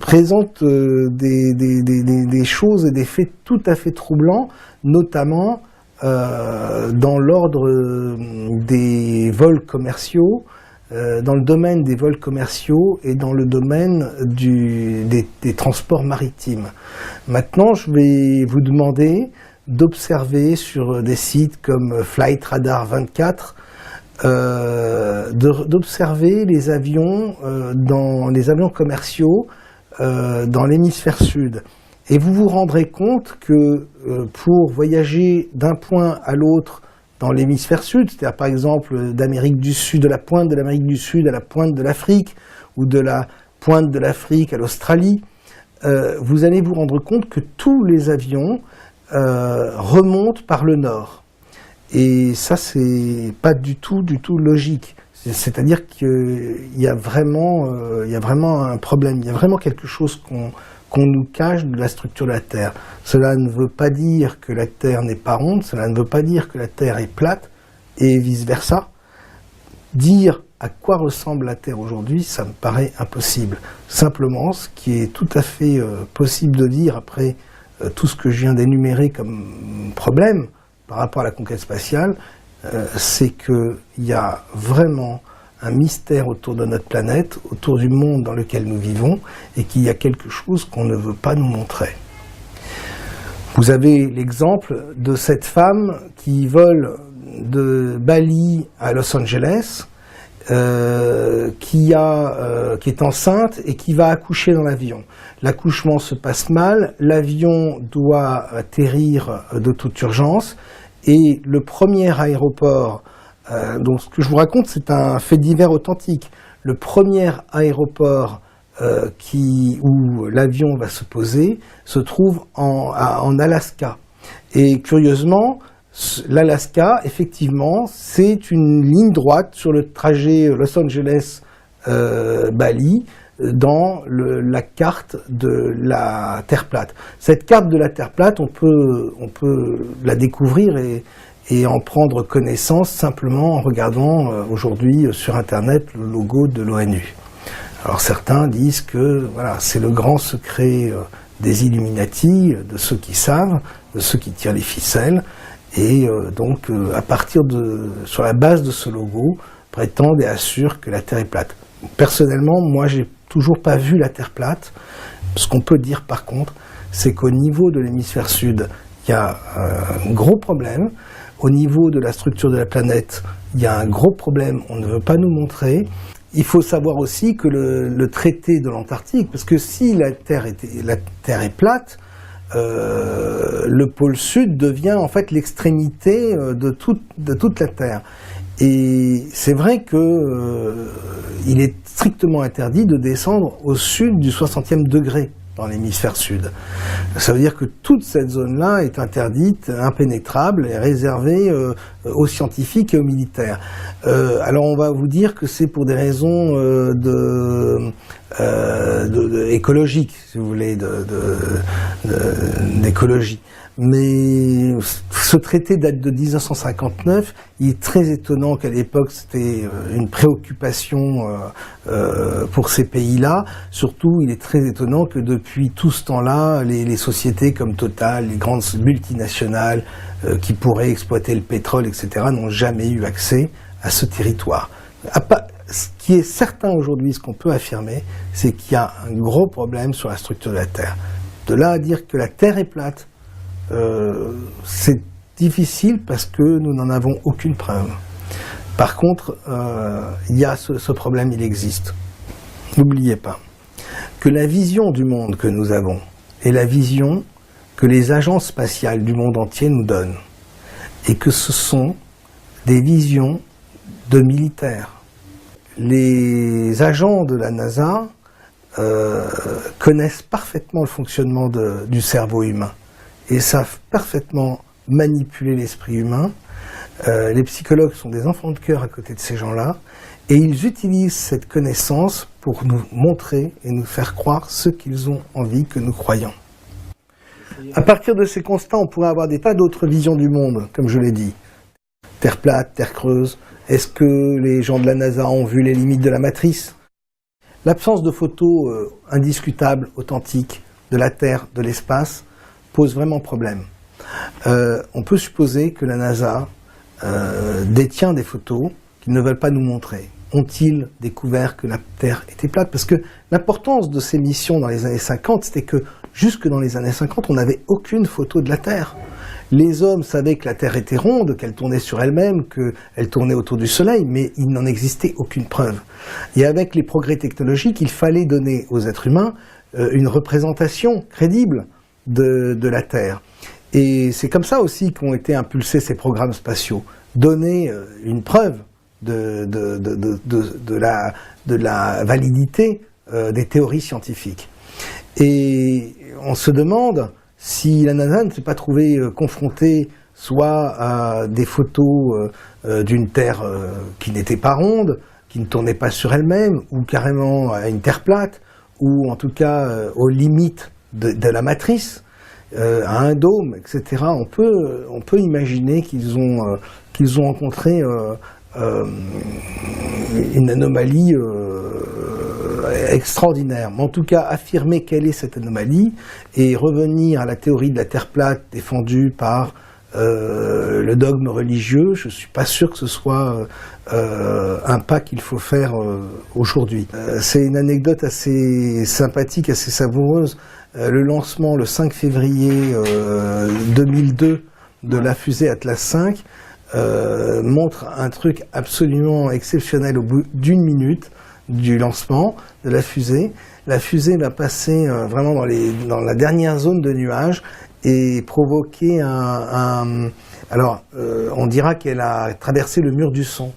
présente des choses et des faits tout à fait troublants, notamment dans l'ordre des vols commerciaux, dans le domaine des vols commerciaux et dans le domaine des transports maritimes. Maintenant, je vais vous demander d'observer sur des sites comme Flight Radar 24, d'observer les avions commerciaux dans l'hémisphère sud. Et vous vous rendrez compte que pour voyager d'un point à l'autre dans l'hémisphère sud, c'est-à-dire par exemple d'Amérique du Sud, de la pointe de l'Amérique du Sud à la pointe de l'Afrique, ou de la pointe de l'Afrique à l'Australie, vous allez vous rendre compte que tous les avions remontent par le nord. Et ça, c'est pas du tout logique. C'est-à-dire qu'il y a vraiment un problème, il y a vraiment quelque chose qu'on nous cache de la structure de la Terre. Cela ne veut pas dire que la Terre n'est pas ronde, cela ne veut pas dire que la Terre est plate, et vice-versa. Dire à quoi ressemble la Terre aujourd'hui, ça me paraît impossible. Simplement, ce qui est tout à fait possible de dire après tout ce que je viens d'énumérer comme problème par rapport à la conquête spatiale, c'est qu'il y a vraiment un mystère autour de notre planète, autour du monde dans lequel nous vivons, et qu'il y a quelque chose qu'on ne veut pas nous montrer. Vous avez l'exemple de cette femme qui vole de Bali à Los Angeles qui est enceinte et qui va accoucher dans l'avion. L'accouchement se passe mal, l'avion doit atterrir de toute urgence, et le premier aéroport, donc ce que je vous raconte, c'est un fait divers authentique. Le premier aéroport où l'avion va se poser se trouve en Alaska. Et curieusement, l'Alaska, effectivement, c'est une ligne droite sur le trajet Los Angeles-Bali dans la carte de la Terre plate. Cette carte de la Terre plate, on peut la découvrir et en prendre connaissance simplement en regardant aujourd'hui sur Internet le logo de l'ONU. Alors certains disent que voilà, c'est le grand secret des Illuminati, de ceux qui savent, de ceux qui tirent les ficelles, et donc sur la base de ce logo, prétendent et assurent que la Terre est plate. Personnellement, moi j'ai toujours pas vu la Terre plate. Ce qu'on peut dire par contre, c'est qu'au niveau de l'hémisphère sud, il y a un gros problème. Au niveau de la structure de la planète, il y a un gros problème, on ne veut pas nous montrer. Il faut savoir aussi que le traité de l'Antarctique, parce que si la Terre est plate, le pôle sud devient en fait l'extrémité de toute la Terre. Et c'est vrai qu'il est strictement interdit de descendre au sud du 60e degré dans l'hémisphère sud. Ça veut dire que toute cette zone-là est interdite, impénétrable et réservée aux scientifiques et aux militaires. Alors on va vous dire que c'est pour des raisons écologiques, si vous voulez, d'écologie. Mais ce traité date de 1959. Il est très étonnant qu'à l'époque, c'était une préoccupation pour ces pays-là. Surtout, il est très étonnant que depuis tout ce temps-là, les sociétés comme Total, les grandes multinationales qui pourraient exploiter le pétrole, etc., n'ont jamais eu accès à ce territoire. Ce qui est certain aujourd'hui, ce qu'on peut affirmer, c'est qu'il y a un gros problème sur la structure de la Terre. De là à dire que la Terre est plate, c'est difficile parce que nous n'en avons aucune preuve. Par contre, il y a ce problème, il existe. N'oubliez pas que la vision du monde que nous avons est la vision que les agences spatiales du monde entier nous donnent, et que ce sont des visions de militaires. Les agents de la NASA connaissent parfaitement le fonctionnement du cerveau humain et savent parfaitement manipuler l'esprit humain. Les psychologues sont des enfants de cœur à côté de ces gens-là, et ils utilisent cette connaissance pour nous montrer et nous faire croire ce qu'ils ont envie que nous croyons. À partir de ces constats, on pourrait avoir des tas d'autres visions du monde, comme je l'ai dit. Terre plate, terre creuse. Est-ce que les gens de la NASA ont vu les limites de la matrice? L'absence de photos indiscutables, authentiques, de la Terre, de l'espace, pose vraiment problème. On peut supposer que la NASA détient des photos qu'ils ne veulent pas nous montrer. Ont-ils découvert que la Terre était plate? Parce que l'importance de ces missions dans les années 50, c'était que jusque dans les années 50, on n'avait aucune photo de la Terre. Les hommes savaient que la Terre était ronde, qu'elle tournait sur elle-même, qu'elle tournait autour du Soleil, mais il n'en existait aucune preuve. Et avec les progrès technologiques, il fallait donner aux êtres humains une représentation crédible de la Terre. Et c'est comme ça aussi qu'ont été impulsés ces programmes spatiaux. Donner une preuve de la validité des théories scientifiques. Et on se demande si la NASA ne s'est pas trouvée confrontée soit à des photos d'une Terre qui n'était pas ronde, qui ne tournait pas sur elle-même, ou carrément à une Terre plate, ou en tout cas aux limites de la matrice, à un dôme, etc. On peut imaginer qu'ils ont rencontré une anomalie extraordinaire. Mais en tout cas, affirmer quelle est cette anomalie et revenir à la théorie de la Terre plate défendue par le dogme religieux, je ne suis pas sûr que ce soit un pas qu'il faut faire aujourd'hui. C'est une anecdote assez sympathique, assez savoureuse. Le lancement le 5 février 2002 de la fusée Atlas V montre un truc absolument exceptionnel au bout d'1 minute du lancement de la fusée. La fusée va passer vraiment dans la dernière zone de nuages et provoquer on dira qu'elle a traversé le mur du son.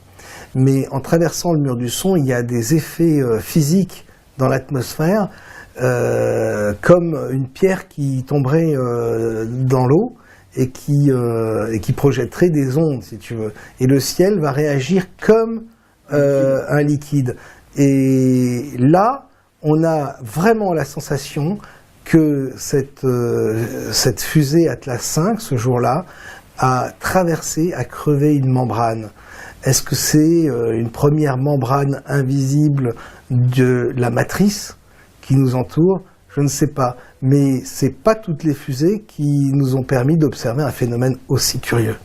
Mais en traversant le mur du son, il y a des effets physiques dans l'atmosphère, comme une pierre qui tomberait dans l'eau et qui projetterait des ondes, si tu veux. Et le ciel va réagir comme un liquide. Et là, on a vraiment la sensation que cette fusée Atlas 5, ce jour-là, a traversé, a crevé une membrane. Est-ce que c'est une première membrane invisible de la matrice qui nous entoure? Je ne sais pas. Mais c'est pas toutes les fusées qui nous ont permis d'observer un phénomène aussi curieux.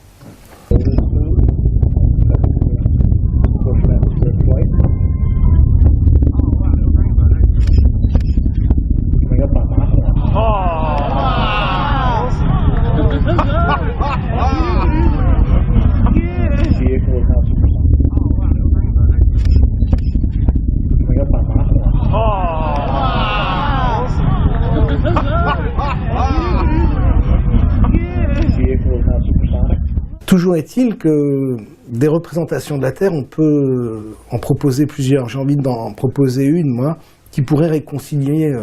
Toujours est-il que des représentations de la Terre, on peut en proposer plusieurs. J'ai envie d'en proposer une, moi, qui pourrait réconcilier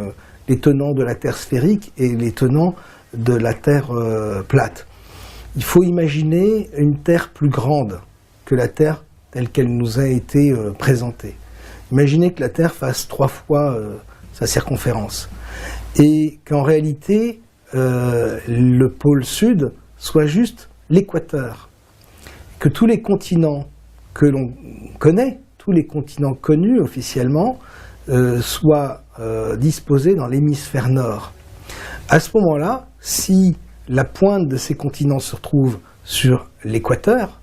les tenants de la Terre sphérique et les tenants de la Terre plate. Il faut imaginer une Terre plus grande que la Terre telle qu'elle nous a été présentée. Imaginez que la Terre fasse 3 fois sa circonférence et qu'en réalité, le pôle sud soit juste l'équateur, que tous les continents que l'on connaît, tous les continents connus officiellement, soient disposés dans l'hémisphère nord. À ce moment-là, si la pointe de ces continents se retrouve sur l'équateur,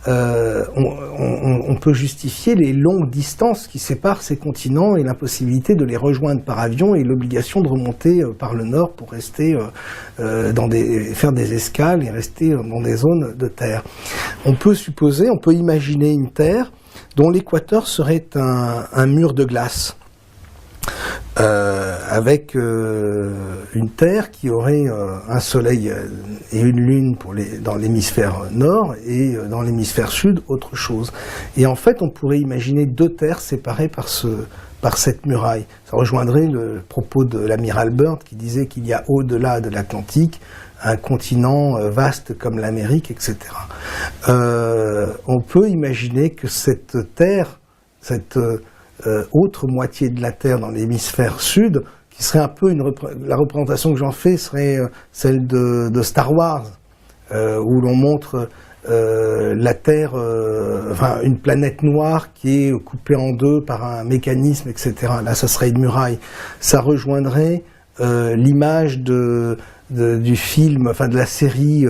on peut justifier les longues distances qui séparent ces continents et l'impossibilité de les rejoindre par avion et l'obligation de remonter par le nord pour rester faire des escales et rester dans des zones de terre. On peut imaginer une terre dont l'équateur serait un mur de glace. Avec une Terre qui aurait un soleil et une lune dans l'hémisphère nord et dans l'hémisphère sud, autre chose. Et en fait, on pourrait imaginer 2 terres séparées par cette muraille. Ça rejoindrait le propos de l'amiral Byrd qui disait qu'il y a au-delà de l'Atlantique un continent vaste comme l'Amérique, etc. On peut imaginer que cette Terre, cette autre moitié de la Terre dans l'hémisphère sud, qui serait un peu la représentation que j'en fais serait celle de Star Wars, où l'on montre la Terre, une planète noire qui est coupée en 2 par un mécanisme, etc. Là, ça serait une muraille. Ça rejoindrait l'image du film, de la série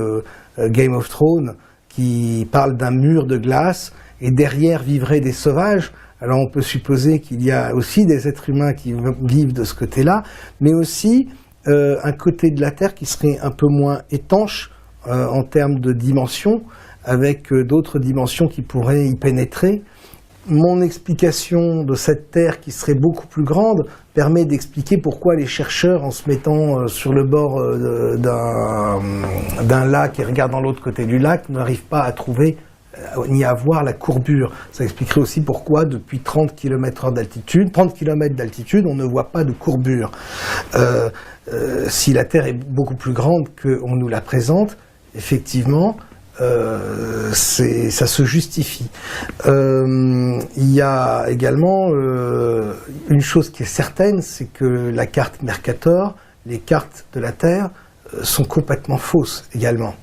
Game of Thrones, qui parle d'un mur de glace, et derrière vivraient des sauvages. Alors on peut supposer qu'il y a aussi des êtres humains qui vivent de ce côté-là, mais aussi un côté de la Terre qui serait un peu moins étanche en termes de dimensions, avec d'autres dimensions qui pourraient y pénétrer. Mon explication de cette Terre qui serait beaucoup plus grande permet d'expliquer pourquoi les chercheurs, en se mettant sur le bord d'un lac et regardant l'autre côté du lac, n'arrivent pas à trouver ni à voir la courbure. Ça expliquerait aussi pourquoi depuis 30 km d'altitude, on ne voit pas de courbure. Si la Terre est beaucoup plus grande qu'on nous la présente, effectivement, ça se justifie. Il y a également une chose qui est certaine, c'est que la carte Mercator, les cartes de la Terre, sont complètement fausses également.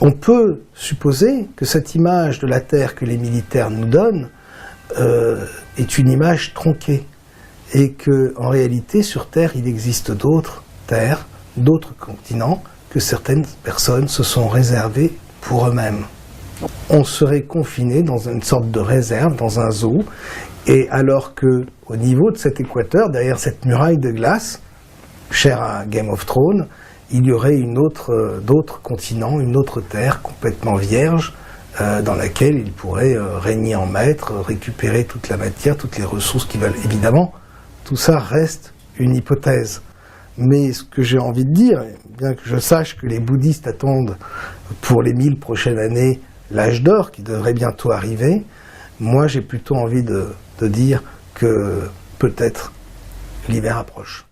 On peut supposer que cette image de la Terre que les militaires nous donnent est une image tronquée et qu'en réalité sur Terre il existe d'autres terres, d'autres continents que certaines personnes se sont réservés pour eux-mêmes. On serait confiné dans une sorte de réserve, dans un zoo, et alors que au niveau de cet équateur, derrière cette muraille de glace, chère à Game of Thrones, il y aurait d'autres continents, une autre terre complètement vierge, dans laquelle ils pourraient régner en maître, récupérer toute la matière, toutes les ressources qu'ils veulent. Évidemment, tout ça reste une hypothèse. Mais ce que j'ai envie de dire, bien que je sache que les bouddhistes attendent pour les 1000 prochaines années l'âge d'or qui devrait bientôt arriver, moi j'ai plutôt envie de dire que peut-être l'hiver approche.